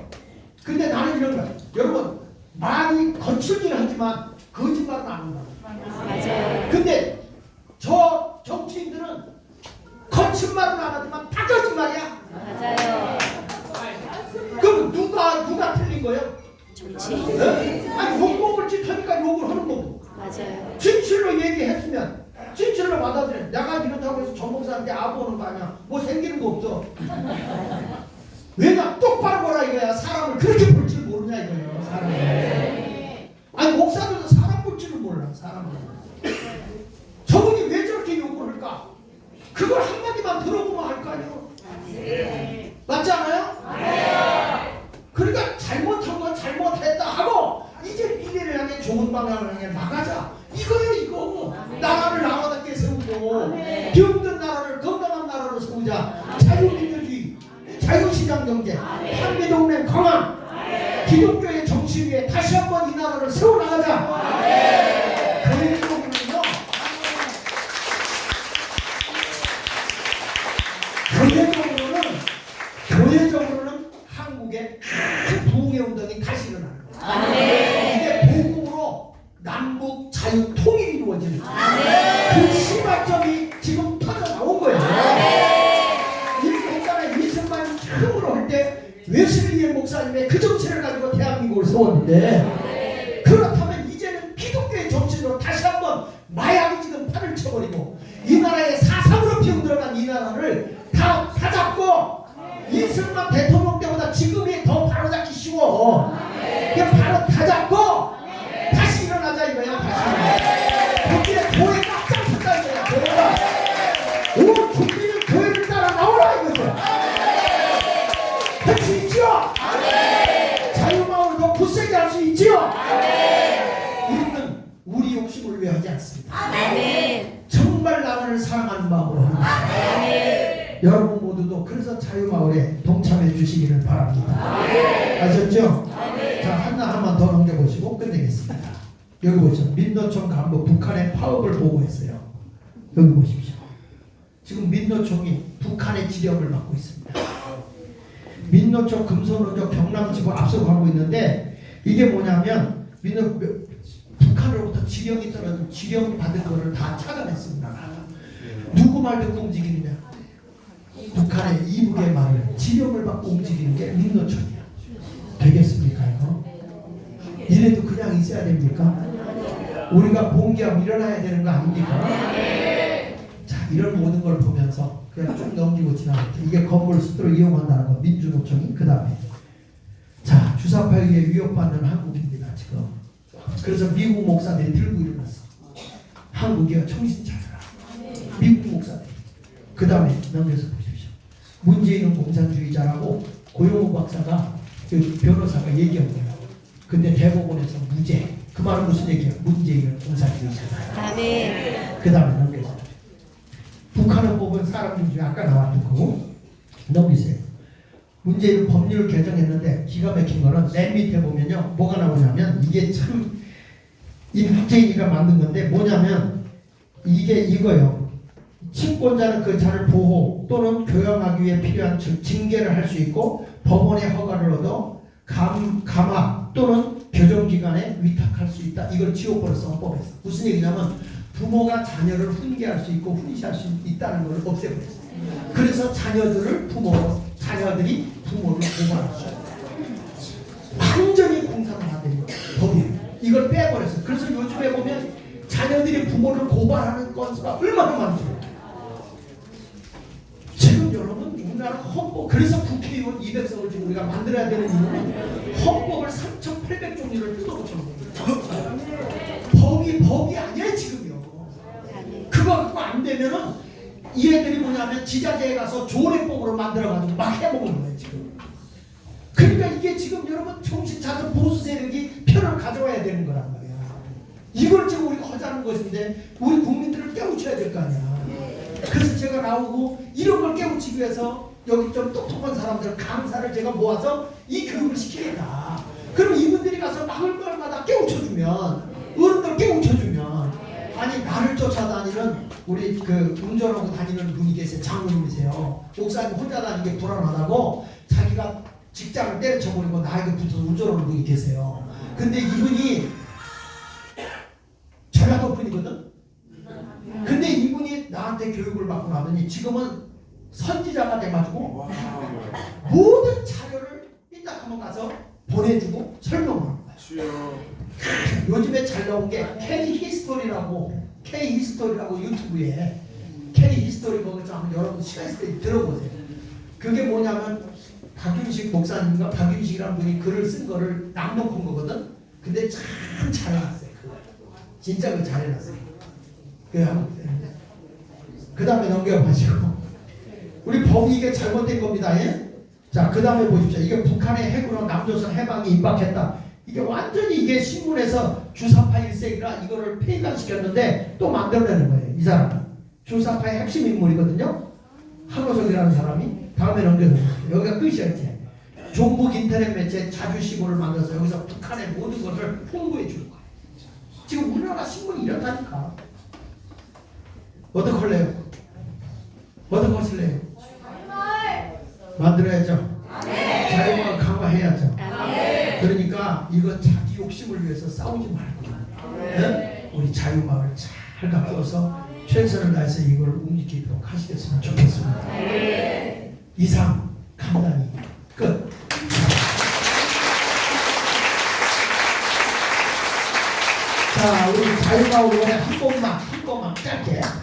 근데 나는 이런 거야. 여러분 말이 거칠긴 하지만 거짓말은 안 한다. 맞아요. 근데 저 정치인들은 거친 말은 안 하지만 다 거짓말이야. 맞아요. 그럼 누가 틀린 거예요? 정치. 아니 욕먹을 짓 하니까 욕을 하는 거고. 맞아요. 진실로 얘기했으면 진실로 받아들여. 내가 이렇다고 해서 정 목사한테 아부하는 거 아니야. 뭐 생기는 거 없어. 왜냐 똑바로 보라 이거야. 사람을 그렇게 볼 줄 모르냐 이거예요. 사람을. 아니 목사들도 사람 볼 줄을 몰라. 사람을. 저분이 왜 저렇게 욕을 할까? 그걸 한마디만 들어보면 알 거 아니에요. 맞지 않아요? 그러니까 잘못한 건 잘못했다 하고 이제 미래를 향해 좋은 방향을 향해 나가자. 이거예요 이거. 나라를 나라답게 세우고 병든 나라를 건강한 나라로 세우자. 자유민주주의, 자유시장경제, 한미동맹 강화, 기독교의 정치 위에 다시 한번 이 나라를 세워나가자. 교회적으로는 한국의 큰 부흥의 운동이 다시 일어나는 거예요. 소원인데 그렇다면 이제는 기독교의 정신으로 다시 한번 마약이 지금 팔을 쳐버리고 이 나라에 사상으로 비용들어간 이 나라를 다 잡고 이승만 대통령 때보다 지금이 더 바로잡기 쉬워. 그냥 바로 다 잡고 다시 일어나자 이거야. 다시 거기에 교회가 앞장섰다 이거야. 교회가 온 국민은 교회를 따라 나오라 이거죠. 할 수 있지요? 자유마음을 더 굳세게 할 수 있지요? 우리는 우리 욕심을 위해 하지 않습니다. 아멘. 정말 나라를 사랑하는 마음으로 하는 것입니다. 아멘. 여러분 모두도 그래서 자유마을에 동참해 주시기를 바랍니다. 아셨죠? 자, 하나만 더 넘겨보시고 끝내겠습니다. 여기 보시죠. 민노총 간부 북한의 파업을 보고했어요. 여기 보십시오. 지금 민노총이 북한의 지령을 맡고 있습니다. 민노총 금손호조 경남지구 앞서가고 있는데 이게 뭐냐면 북한으로부터 지령이 떨어진 지령 받은 거를 다 찾아냈습니다. 누구 말 듣고 움직이느냐? 북한의 이북의 말을 지령을 받고 움직이는 게 민노총이야. 되겠습니까 이거? 이래도 그냥 있어야 됩니까? 우리가 봉기하고 일어나야 되는 거 아닙니까? 자, 이런 모든 걸 보면서 그냥 쭉 넘기고 지나갔죠. 이게 건물 수도를 이용한다는 거 민주노총이. 그 다음에 자, 주사파에 의해 위협받는 한국입니다 지금. 그래서 미국 목사들이 들고 일어났어. 한국이야 정신 차려라. 미국 무목사들. 그 다음에 넘겨서 보십시오. 문재인은 공산주의자라고 고용호 박사가 그 변호사가 얘기한 거예요. 근데 대법원에서 무죄. 그 말은 무슨 얘기야? 문재인은 공산주의자다. 아멘. 그 다음에 넘겨서 북한을 뽑은 사람들 중에 아까 나왔던 거고 넘기세요. 문재인은 법률을 개정했는데 기가 막힌 거는 맨 밑에 보면요 뭐가 나오냐면 이게 참 이 문재인이가 만든 건데 뭐냐면 이게 이거요. 친권자는 그 자를 보호 또는 교양하기 위해 필요한 징계를 할 수 있고 법원의 허가를 얻어 감화 또는 교정기관에 위탁할 수 있다. 이걸 지옥법을 선법했어. 무슨 얘기냐면 부모가 자녀를 훈계할 수 있고 훈시할 수 있다는 걸 없애버렸어. 그래서 자녀들이 부모를 고발할 수 있다. 완전히 공산화된 법이에요. 이걸 빼버렸어. 그래서 요즘에 보면 자녀들이 부모를 고발하는 건수가 얼마나 많죠. 지금 여러분 우리나라 헌법, 그래서 국회의원 200석을 지금 우리가 만들어야 되는 이유는 헌법을 3,800종류를 뜯어고쳐는 거예요. 법이 아니야 지금요. 그거 갖고 안 되면은 이 애들이 뭐냐면 지자체에 가서 조례법으로 만들어가지고 막 해먹는 거예요 지금. 그러니까 이게 지금 여러분 정신 차린 보수 세력이 편을 가져와야 되는 거란 말이야. 이걸 지금 우리가 하자는 것인데 우리 국민들을 깨우쳐야 될 거 아니야. 그래서 제가 나오고 이런 걸 깨우치기 위해서 여기 좀 똑똑한 사람들 강사를 제가 모아서 이 교육을 시키겠다. 그럼 이분들이 가서 마을마다 깨우쳐주면 어른들 깨우쳐주면 아니 나를 쫓아다니는 우리 그 운전하고 다니는 분이 계세요. 장모님이세요. 목사님 혼자 다니는 게 불안하다고 자기가 직장을 때려쳐버리고 나에게 붙어서 운전하는 분이 계세요. 근데 이분이 전라도 분이거든. 근데 이분이 나한테 교육을 받고 나더니 지금은 선지자가 돼가지고 모든 자료를 삐딱 한번 가서 보내주고 설명하는 거야. 요즘에 잘 나온 게 K-히스토리라고 유튜브에 K-히스토리 거기서 한번 여러분 시간 있을 때 들어보세요. 그게 뭐냐면 박윤식 목사님과 박윤식이라는 분이 글을 쓴 거를 낭독한 거거든. 근데 참 잘해놨어요. 진짜 그 잘해놨어요. 그 다음에 넘겨가시고 우리 법이 이게 잘못된 겁니다. 예? 자, 그 다음에 보십시오. 이게 북한의 핵으로 남조선 해방이 임박했다. 이게 완전히 이게 신문에서 주사파 1세기라 이거를 폐간시켰는데 또 만들어내는 거예요. 이 사람이 주사파의 핵심 인물이거든요. 한호석이라는 사람이. 다음에 넘겨주세요. 여기가 끝이었지. 종북 인터넷 매체 자주시고를 만들어서 여기서 북한의 모든 것을 홍보해 주는 거예요. 지금 우리나라 신문이 이렇다니까. 어떡할래요? 어떻게 하실래요? 만들어야죠. 자유마을 강화해야죠. 그러니까 이거 자기 욕심을 위해서 싸우지 말고 네? 우리 자유마을 잘 가꾸어서 최선을 다해서 이걸 움직이도록 하시겠으면 좋겠습니다. 이상 간단히 끝. 자, 우리 자유마을 노래 한 번만 짧게.